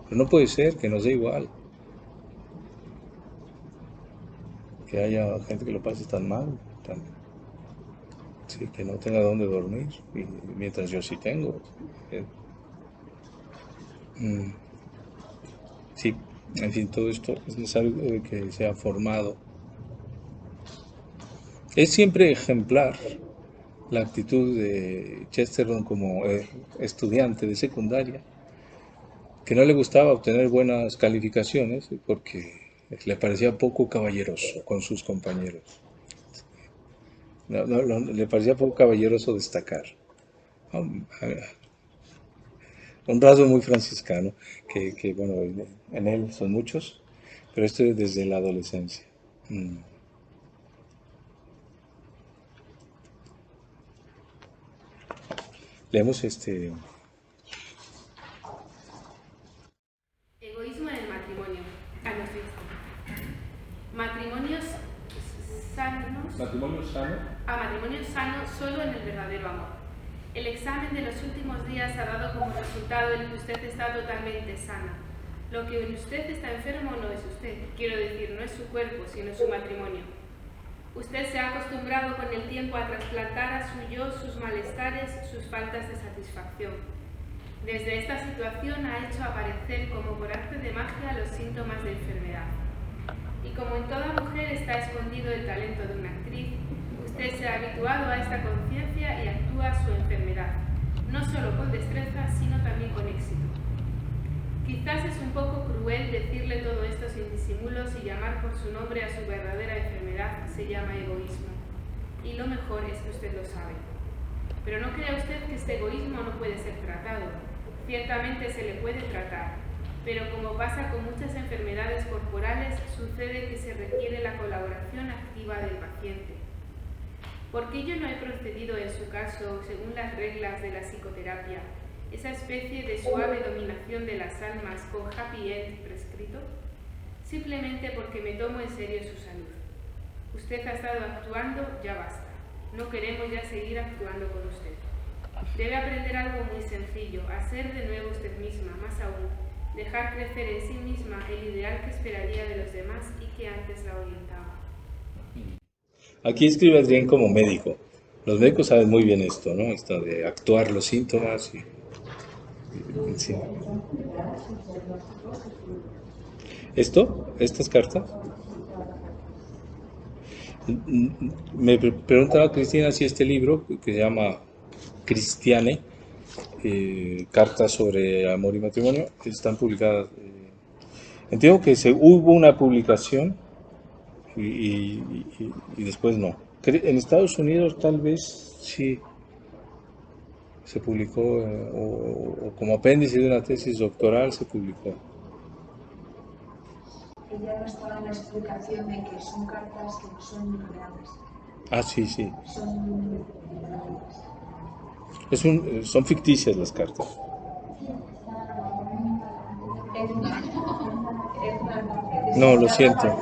no puede ser que nos dé igual, que haya gente que lo pase tan mal, sí, que no tenga dónde dormir, y mientras yo sí tengo. Sí, en fin, todo esto es necesario que sea formado. Es siempre ejemplar la actitud de Chesterton como estudiante de secundaria, que no le gustaba obtener buenas calificaciones porque le parecía poco caballeroso con sus compañeros. Le parecía poco caballeroso destacar. Un rasgo muy franciscano, que bueno, en él son muchos, pero esto es desde la adolescencia. Leemos Egoísmo en el matrimonio. Matrimonios sanos. ¿Matrimonio sano? Matrimonio sano solo en el verdadero amor. El examen de los últimos días ha dado como resultado el que usted está totalmente sana. Lo que en usted está enfermo no es usted, quiero decir, no es su cuerpo, sino su matrimonio. Usted se ha acostumbrado con el tiempo a trasplantar a su yo sus malestares, sus faltas de satisfacción. Desde esta situación ha hecho aparecer como por arte de magia los síntomas de enfermedad. Y como en toda mujer está escondido el talento de una actriz, usted se ha habituado a esta conciencia y actúa su enfermedad, no solo con destreza, sino también con éxito. Quizás es un poco cruel decirle todo esto sin disimulos y llamar por su nombre a su verdadera enfermedad, se llama egoísmo. Y lo mejor es que usted lo sabe. Pero no crea usted que este egoísmo no puede ser tratado. Ciertamente se le puede tratar, pero como pasa con muchas enfermedades corporales, sucede que se requiere la colaboración activa del paciente. ¿Por qué yo no he procedido en su caso según las reglas de la psicoterapia, esa especie de suave dominación de las almas con happy end prescrito? Simplemente porque me tomo en serio su salud. Usted ha estado actuando, ya basta. No queremos ya seguir actuando con usted. Debe aprender algo muy sencillo, a ser de nuevo usted misma, más aún, dejar crecer en sí misma el ideal que esperaría de los demás y que antes la orientaba. Aquí escribe Adrián como médico. Los médicos saben muy bien esto, ¿no? Esto de actuar los síntomas. Sí. ¿Estas cartas? Me preguntaba Cristina si este libro, que se llama Cristiane, Cartas sobre Amor y Matrimonio, están publicadas. Entiendo que hubo una publicación y después no. En Estados Unidos tal vez sí se publicó, o como apéndice de una tesis doctoral se publicó. Ella no estaba en la explicación de que son cartas que no son reales. Ah, sí, sí. Son Son ficticias las cartas. No, lo siento.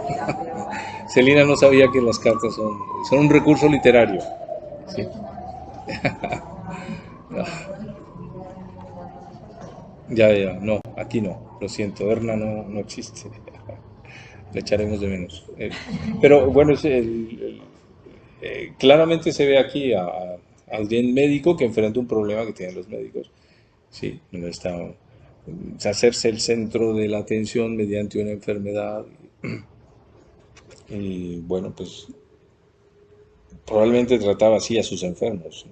Celina no sabía que las cartas son un recurso literario. Sí. Ya, no, aquí no, lo siento, Erna no existe. Le echaremos de menos. Pero bueno, claramente se ve aquí a alguien médico que enfrenta un problema que tienen los médicos. Sí, no está hacerse el centro de la atención mediante una enfermedad. Y bueno, pues probablemente trataba así a sus enfermos.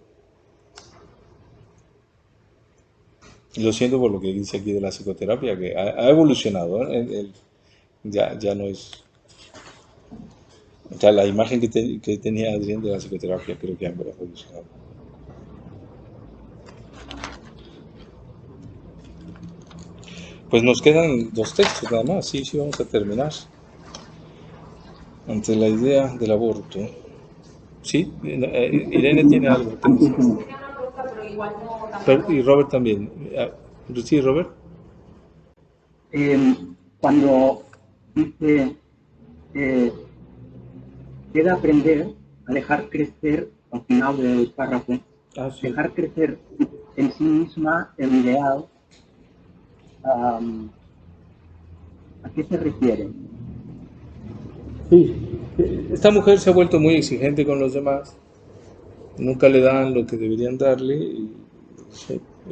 Lo siento por lo que dice aquí de la psicoterapia, que ha evolucionado, ¿eh? Ya no es... O sea, la imagen que tenía Adrián de la psicoterapia creo que ha evolucionado. Pues nos quedan 2 textos nada más, sí, vamos a terminar. Ante la idea del aborto. Sí, Irene tiene algo. Y Robert también. ¿Sí, Robert? Cuando dice queda aprender a dejar crecer, al final del párrafo, sí. Dejar crecer en sí misma el ideal, ¿a qué se refiere? Sí, esta mujer se ha vuelto muy exigente con los demás, nunca le dan lo que deberían darle, y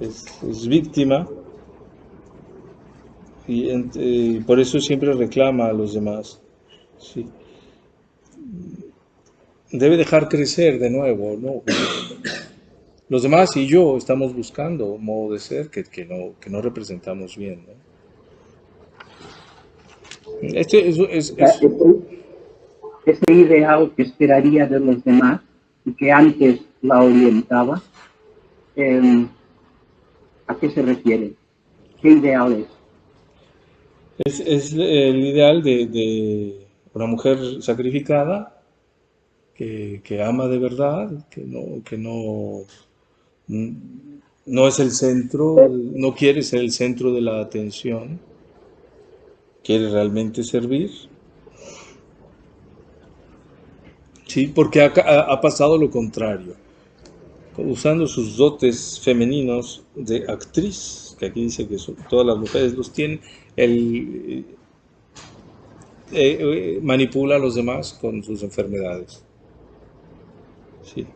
es víctima, y por eso siempre reclama a los demás. Sí. Debe dejar crecer de nuevo, ¿no? Los demás y yo estamos buscando un modo de ser que no representamos bien, ¿no? Ese ideal que esperaría de los demás y que antes la orientaba, ¿a qué se refiere? ¿Qué ideal es? Es el ideal de una mujer sacrificada que ama de verdad, que no es el centro, no quiere ser el centro de la atención, quiere realmente servir. Sí, porque ha pasado lo contrario, usando sus dotes femeninos de actriz, que aquí dice que todas las mujeres los tienen, manipula a los demás con sus enfermedades. Sí.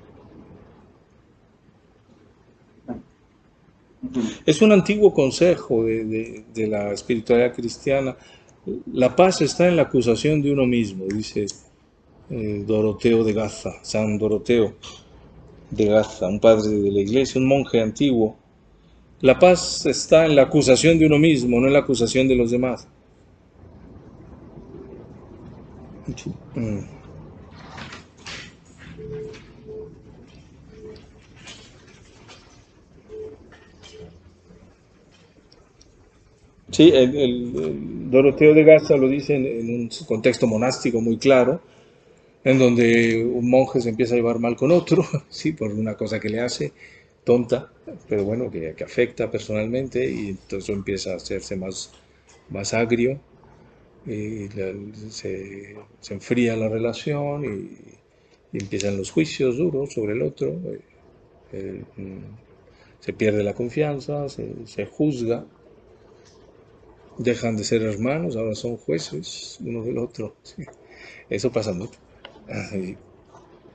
Es un antiguo consejo de la espiritualidad cristiana. La paz está en la acusación de uno mismo, dice Doroteo de Gaza, San Doroteo de Gaza, un padre de la iglesia, un monje antiguo, La paz está en la acusación de uno mismo, no en la acusación de los demás. Sí, el Doroteo de Gaza lo dice en un contexto monástico muy claro, en donde un monje se empieza a llevar mal con otro, sí, por una cosa que le hace, tonta, pero bueno, que afecta personalmente, y entonces empieza a hacerse más agrio, y se enfría la relación, y empiezan los juicios duros sobre el otro, eh, se pierde la confianza, se juzga, dejan de ser hermanos, ahora son jueces uno del otro. Sí. Eso pasa mucho.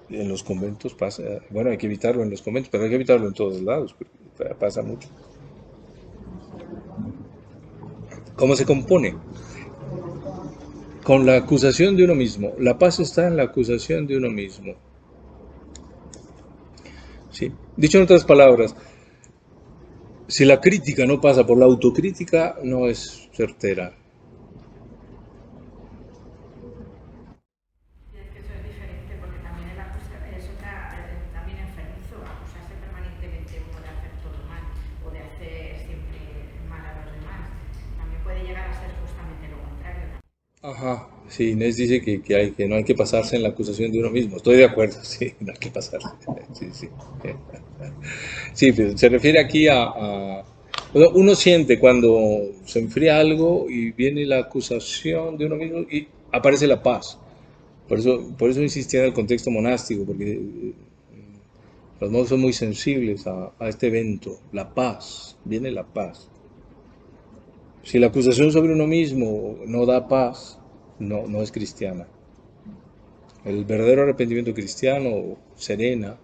Y en los conventos pasa, bueno, hay que evitarlo en los conventos, pero hay que evitarlo en todos lados, porque pasa mucho. ¿Cómo se compone? Con la acusación de uno mismo. La paz está en la acusación de uno mismo. ¿Sí? Dicho en otras palabras, si la crítica no pasa por la autocrítica, no es certera. Es que eso es diferente porque también también enfermizo, acusarse permanentemente uno de hacer todo mal o de hacer siempre mal a los demás. También puede llegar a ser justamente lo contrario, ¿no? Ajá, sí, Inés dice que no hay que pasarse en la acusación de uno mismo. Estoy de acuerdo, sí, no hay que pasarse. Sí, sí. Sí, pero se refiere aquí bueno, uno siente cuando se enfría algo y viene la acusación de uno mismo y aparece la paz. Por eso insistía en el contexto monástico, porque los monjes son muy sensibles a este evento, la paz, viene la paz. Si la acusación sobre uno mismo no da paz, no es cristiana. El verdadero arrepentimiento cristiano serena,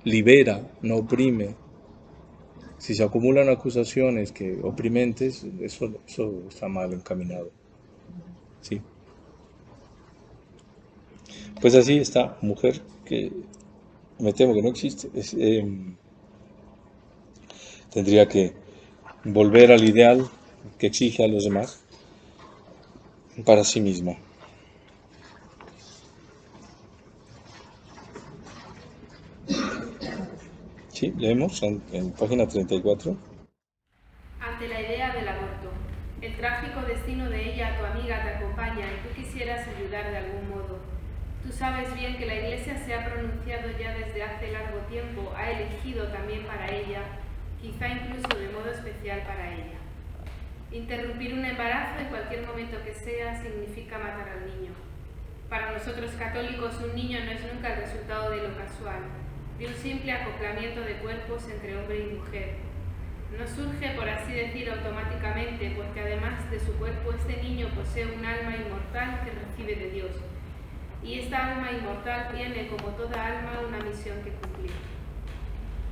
libera, no oprime. Si se acumulan acusaciones que oprimentes, eso está mal encaminado. Sí. Pues así esta mujer, que me temo que no existe, tendría que volver al ideal que exige a los demás para sí misma. Sí, leemos en página 34. Ante la idea del aborto, el trágico destino de ella, tu amiga, te acompaña y tú quisieras ayudar de algún modo. Tú sabes bien que la Iglesia se ha pronunciado ya desde hace largo tiempo, ha elegido también para ella, quizá incluso de modo especial para ella. Interrumpir un embarazo en cualquier momento que sea significa matar al niño. Para nosotros católicos, un niño no es nunca el resultado de lo casual, de un simple acoplamiento de cuerpos entre hombre y mujer. No surge, por así decir, automáticamente, porque además de su cuerpo, este niño posee un alma inmortal que recibe de Dios. Y esta alma inmortal tiene, como toda alma, una misión que cumplir.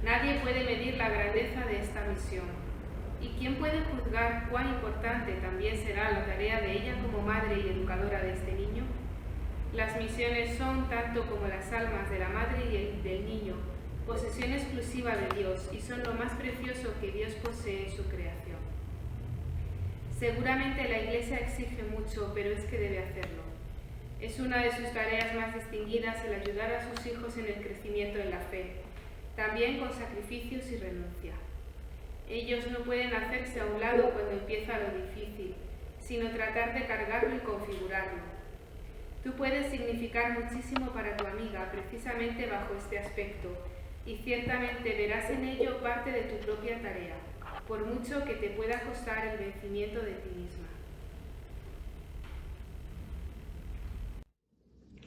Nadie puede medir la grandeza de esta misión. ¿Y quién puede juzgar cuán importante también será la tarea de ella como madre y educadora de este niño? Las misiones son, tanto como las almas de la madre y del niño, posesión exclusiva de Dios y son lo más precioso que Dios posee en su creación. Seguramente la Iglesia exige mucho, pero es que debe hacerlo. Es una de sus tareas más distinguidas el ayudar a sus hijos en el crecimiento en la fe, también con sacrificios y renuncia. Ellos no pueden hacerse a un lado cuando empieza lo difícil, sino tratar de cargarlo y configurarlo. Tú puedes significar muchísimo para tu amiga precisamente bajo este aspecto, y ciertamente verás en ello parte de tu propia tarea, por mucho que te pueda costar el vencimiento de ti misma.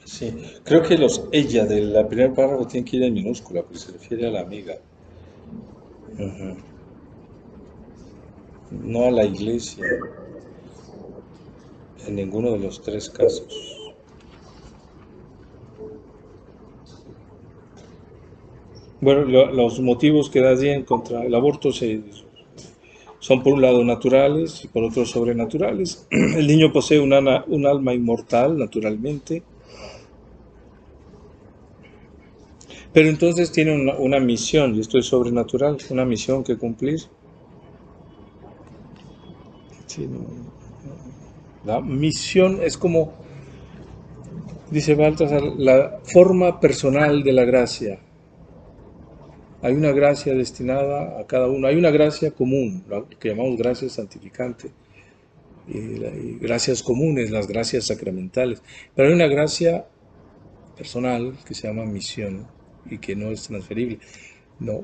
Sí, creo que ella de la primer párrafo tiene que ir en minúscula, porque se refiere a la amiga. Ujú. No a la Iglesia, en ninguno de los tres casos. Bueno, los motivos que da bien contra el aborto son por un lado naturales y por otro sobrenaturales. El niño posee un alma inmortal, naturalmente, pero entonces tiene una misión, y esto es sobrenatural, una misión que cumplir. Sí, la misión es como, dice Baltasar, la forma personal de la gracia. Hay una gracia destinada a cada uno. Hay una gracia común, lo que llamamos gracia santificante, y gracias comunes, las gracias sacramentales. Pero hay una gracia personal que se llama misión y que no es transferible. No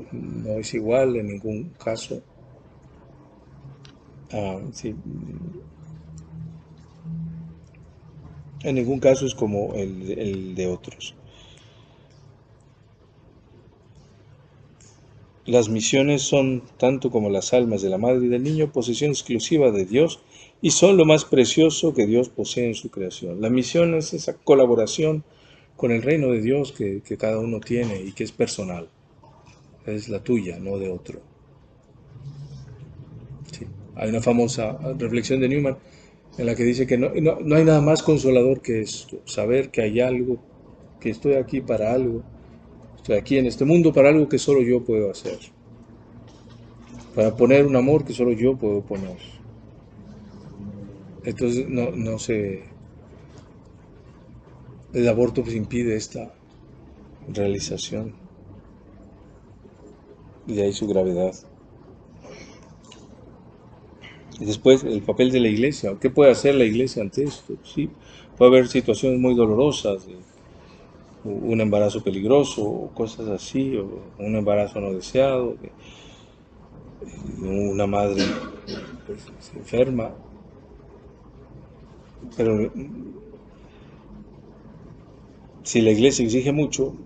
es igual en ningún caso. Sí, en ningún caso es como el de otros. Las misiones son, tanto como las almas de la madre y del niño, posesión exclusiva de Dios y son lo más precioso que Dios posee en su creación. La misión es esa colaboración con el reino de Dios que cada uno tiene y que es personal. Es la tuya, no de otro. Sí. Hay una famosa reflexión de Newman en la que dice que no hay nada más consolador que esto, saber que hay algo, que estoy aquí para algo, estoy aquí en este mundo para algo que solo yo puedo hacer, para poner un amor que solo yo puedo poner. Entonces el aborto pues impide esta realización y de ahí su gravedad. Y después el papel de la iglesia. ¿Qué puede hacer la iglesia ante esto? Sí, puede haber situaciones muy dolorosas, un embarazo peligroso, o cosas así, o un embarazo no deseado, una madre pues, enferma. Pero si la iglesia exige mucho,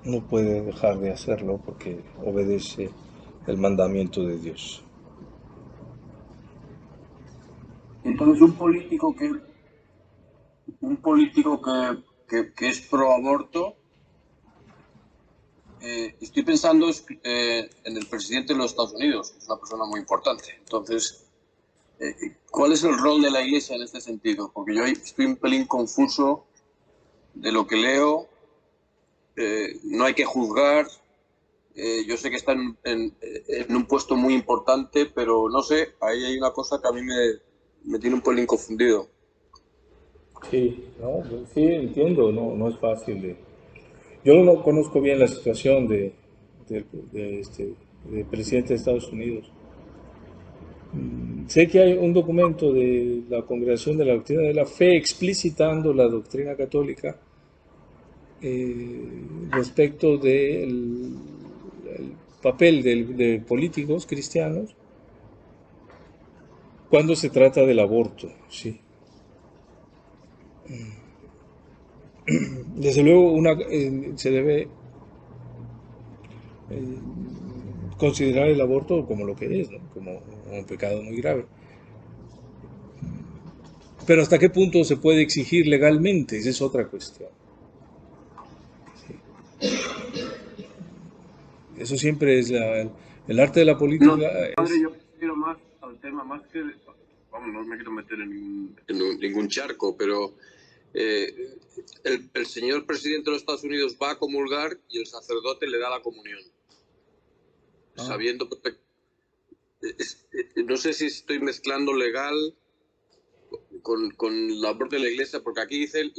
no puede dejar de hacerlo porque obedece el mandamiento de Dios. Entonces un político que es pro aborto, estoy pensando en el presidente de los Estados Unidos, que es una persona muy importante. Entonces, ¿cuál es el rol de la iglesia en este sentido? Porque yo estoy un pelín confuso de lo que leo. No hay que juzgar. Yo sé que está en un puesto muy importante, pero no sé, ahí hay una cosa que a mí me tiene un pelín confundido. Sí, sí entiendo, no es fácil. Yo no conozco bien la situación del presidente de Estados Unidos. Sé que hay un documento de la Congregación de la Doctrina de la Fe explicitando la doctrina católica respecto del papel de políticos cristianos cuando se trata del aborto, sí. Desde luego se debe considerar el aborto como lo que es, ¿no? Como un pecado muy grave. Pero ¿hasta qué punto se puede exigir legalmente? Esa es otra cuestión. Sí. Eso siempre es el arte de la política. No, padre, yo quiero más al tema, más que, vamos, no me quiero meter en ningún charco, pero el señor presidente de los Estados Unidos va a comulgar y el sacerdote le da la comunión. Sabiendo, no sé si estoy mezclando legal con la labor de la iglesia, porque aquí dice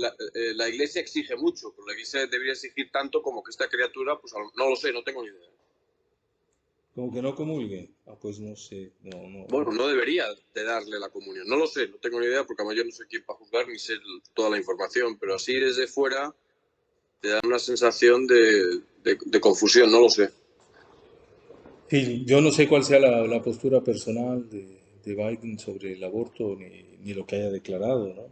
la iglesia exige mucho, pero la iglesia debería exigir tanto como que esta criatura, pues no lo sé, no tengo ni idea. Como que no comulgue. Pues no sé. Bueno, no debería de darle la comunión. No lo sé, no tengo ni idea porque además yo no soy quien para juzgar ni sé toda la información, pero así desde fuera te da una sensación de confusión, no lo sé. Sí, yo no sé cuál sea la postura personal de Biden sobre el aborto ni lo que haya declarado, ¿no?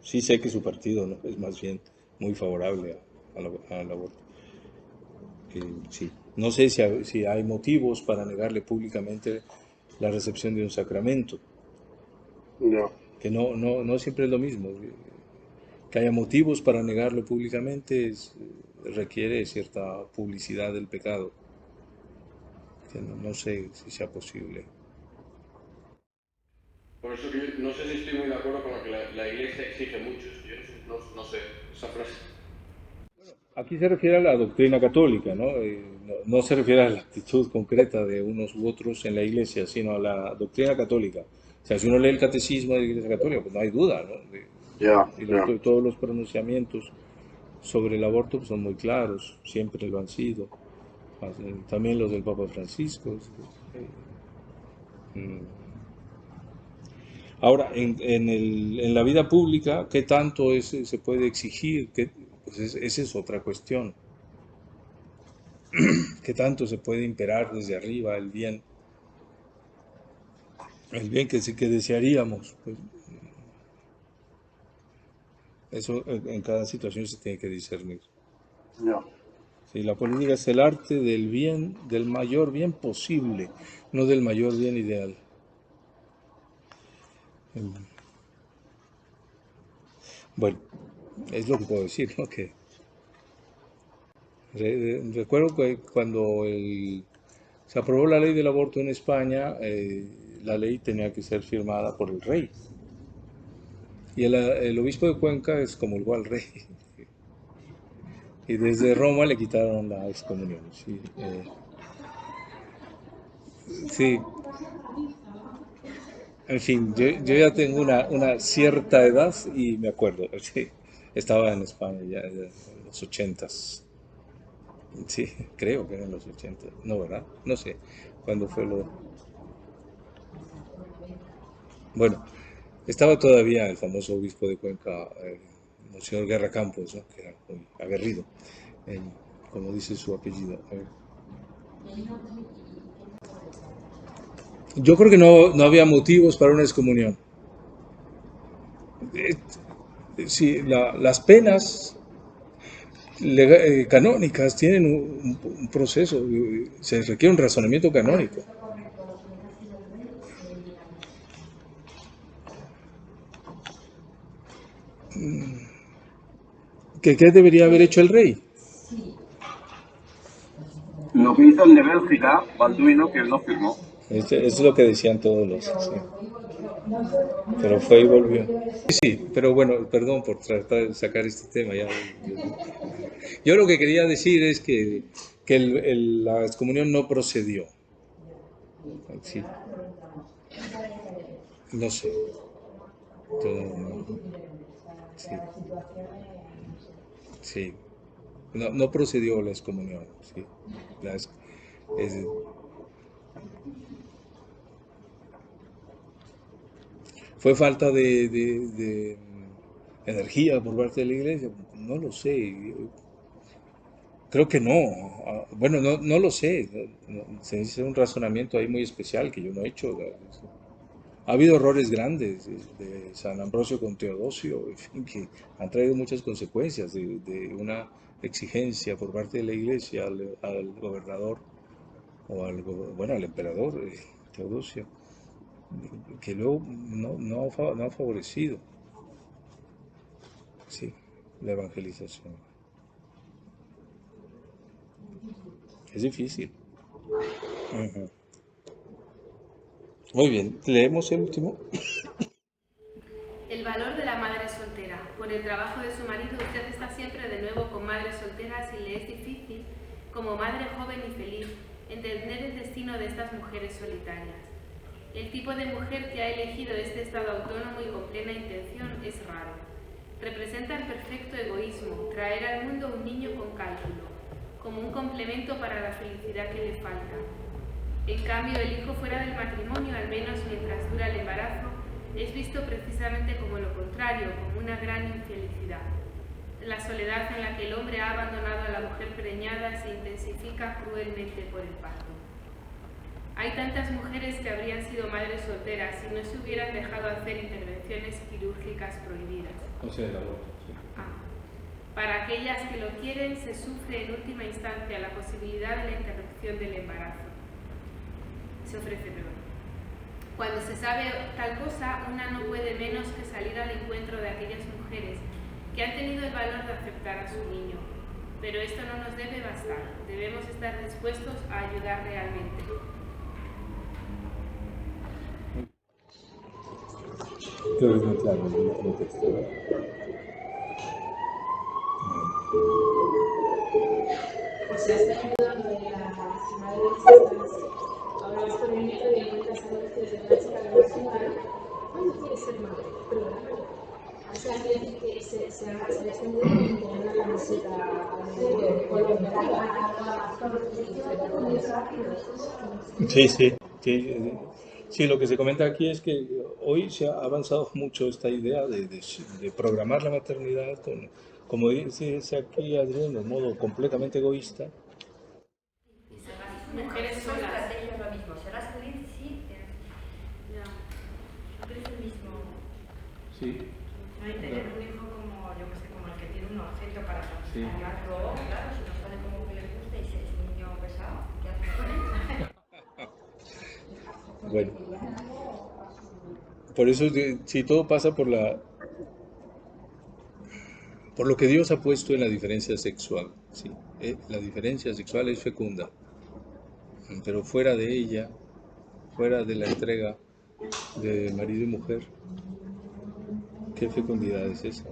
Sí sé que su partido, ¿no?, es más bien muy favorable al aborto. Sí. No sé si hay motivos para negarle públicamente la recepción de un sacramento. No. Que no siempre es lo mismo. Que haya motivos para negarlo públicamente requiere cierta publicidad del pecado. Que no sé si sea posible. Por eso que yo no sé si estoy muy de acuerdo con lo que la iglesia exige mucho. Yo no sé esa frase. Bueno, Aquí se refiere a la doctrina católica, ¿no? No se refiere a la actitud concreta de unos u otros en la iglesia, sino a la doctrina católica. O sea, si uno lee el catecismo de la iglesia católica, pues no hay duda, ¿no? Todos los pronunciamientos sobre el aborto pues, son muy claros, siempre lo han sido. También los del Papa Francisco. Ahora, en la vida pública, ¿qué tanto se puede exigir? Pues esa es otra cuestión. ¿Qué tanto se puede imperar desde arriba el bien que desearíamos? Pues, eso en cada situación se tiene que discernir. Sí, la política es el arte del bien, del mayor bien posible, no del mayor bien ideal. Bueno, es lo que puedo decir, ¿no? Que recuerdo que cuando se aprobó la ley del aborto en España, la ley tenía que ser firmada por el rey. Y el obispo de Cuenca excomulgó al rey. Y desde Roma le quitaron la excomunión. Sí, sí. En fin, yo ya tengo una cierta edad y me acuerdo. Sí, estaba en España ya en los 80s. Sí, creo que eran los 80. No, ¿verdad? No sé. ¿Cuándo fue lo...? Bueno, estaba todavía el famoso obispo de Cuenca, Monseñor Guerra Campos, ¿no? Que era muy aguerrido, como dice su apellido. Yo creo que no había motivos para una excomunión. Sí, las penas canónicas tienen un proceso, se requiere un razonamiento canónico. ¿Qué debería haber hecho el rey? Lo que hizo el de Bélgica, Balduino, que él no firmó. Es lo que decían todos los... Sí. Pero fue y volvió. Sí, pero bueno, perdón por tratar de sacar este tema. Yo lo que quería decir es que la excomunión no procedió. Sí. No sé. Sí. Sí. No procedió la excomunión. Sí. ¿Fue falta de energía por parte de la iglesia? No lo sé. Creo que no. Bueno, no lo sé. Se hizo un razonamiento ahí muy especial que yo no he hecho. Ha habido errores grandes de San Ambrosio con Teodosio, en fin, que han traído muchas consecuencias de una exigencia por parte de la iglesia al gobernador o al emperador Teodosio, que luego no ha favorecido, sí, la evangelización. Es difícil. Muy bien, leemos el último. El valor de la madre soltera. Por el trabajo de su marido, usted está siempre de nuevo con madres solteras y le es difícil, como madre joven y feliz, entender el destino de estas mujeres solitarias. El tipo de mujer que ha elegido este estado autónomo y con plena intención es raro. Representa el perfecto egoísmo, traer al mundo un niño con cálculo, como un complemento para la felicidad que le falta. En cambio, el hijo fuera del matrimonio, al menos mientras dura el embarazo, es visto precisamente como lo contrario, como una gran infelicidad. La soledad en la que el hombre ha abandonado a la mujer preñada se intensifica cruelmente por el parto. Hay tantas mujeres que habrían sido madres solteras si no se hubieran dejado hacer intervenciones quirúrgicas prohibidas. O sea, el aborto, sí. Para aquellas que lo quieren, se sufre en última instancia la posibilidad de la interrupción del embarazo. Se ofrece, perdón. Cuando se sabe tal cosa, una no puede menos que salir al encuentro de aquellas mujeres que han tenido el valor de aceptar a su niño. Pero esto no nos debe bastar. Debemos estar dispuestos a ayudar realmente. Creo que es muy claro el texto. sea, está ayudando de las madres ahora vas por el metro y encuentras a veces de una chica que no es madre. ¿Cuándo quieres ser madre? Programa. O sea, quiere decir que se ha extendido como una camiseta de color Sí, sí, sí. Sí, lo que se comenta aquí es que hoy se ha avanzado mucho esta idea de programar la maternidad con, como dice aquí Adrián, de un modo completamente egoísta. Mujeres son estrategias lo mismo. Serás feliz, sí. No es el mismo. Sí. No hay tener un hijo como, yo que sé, como el que tiene un objeto para satisfacer. Luego, claro, si no sale como que le gusta y si es un niño pesado, ¿qué hace con él? Bueno, por eso si todo pasa por lo que Dios ha puesto en la diferencia sexual, ¿sí? La diferencia sexual es fecunda, pero fuera de ella, fuera de la entrega de marido y mujer, ¿qué fecundidad es esa?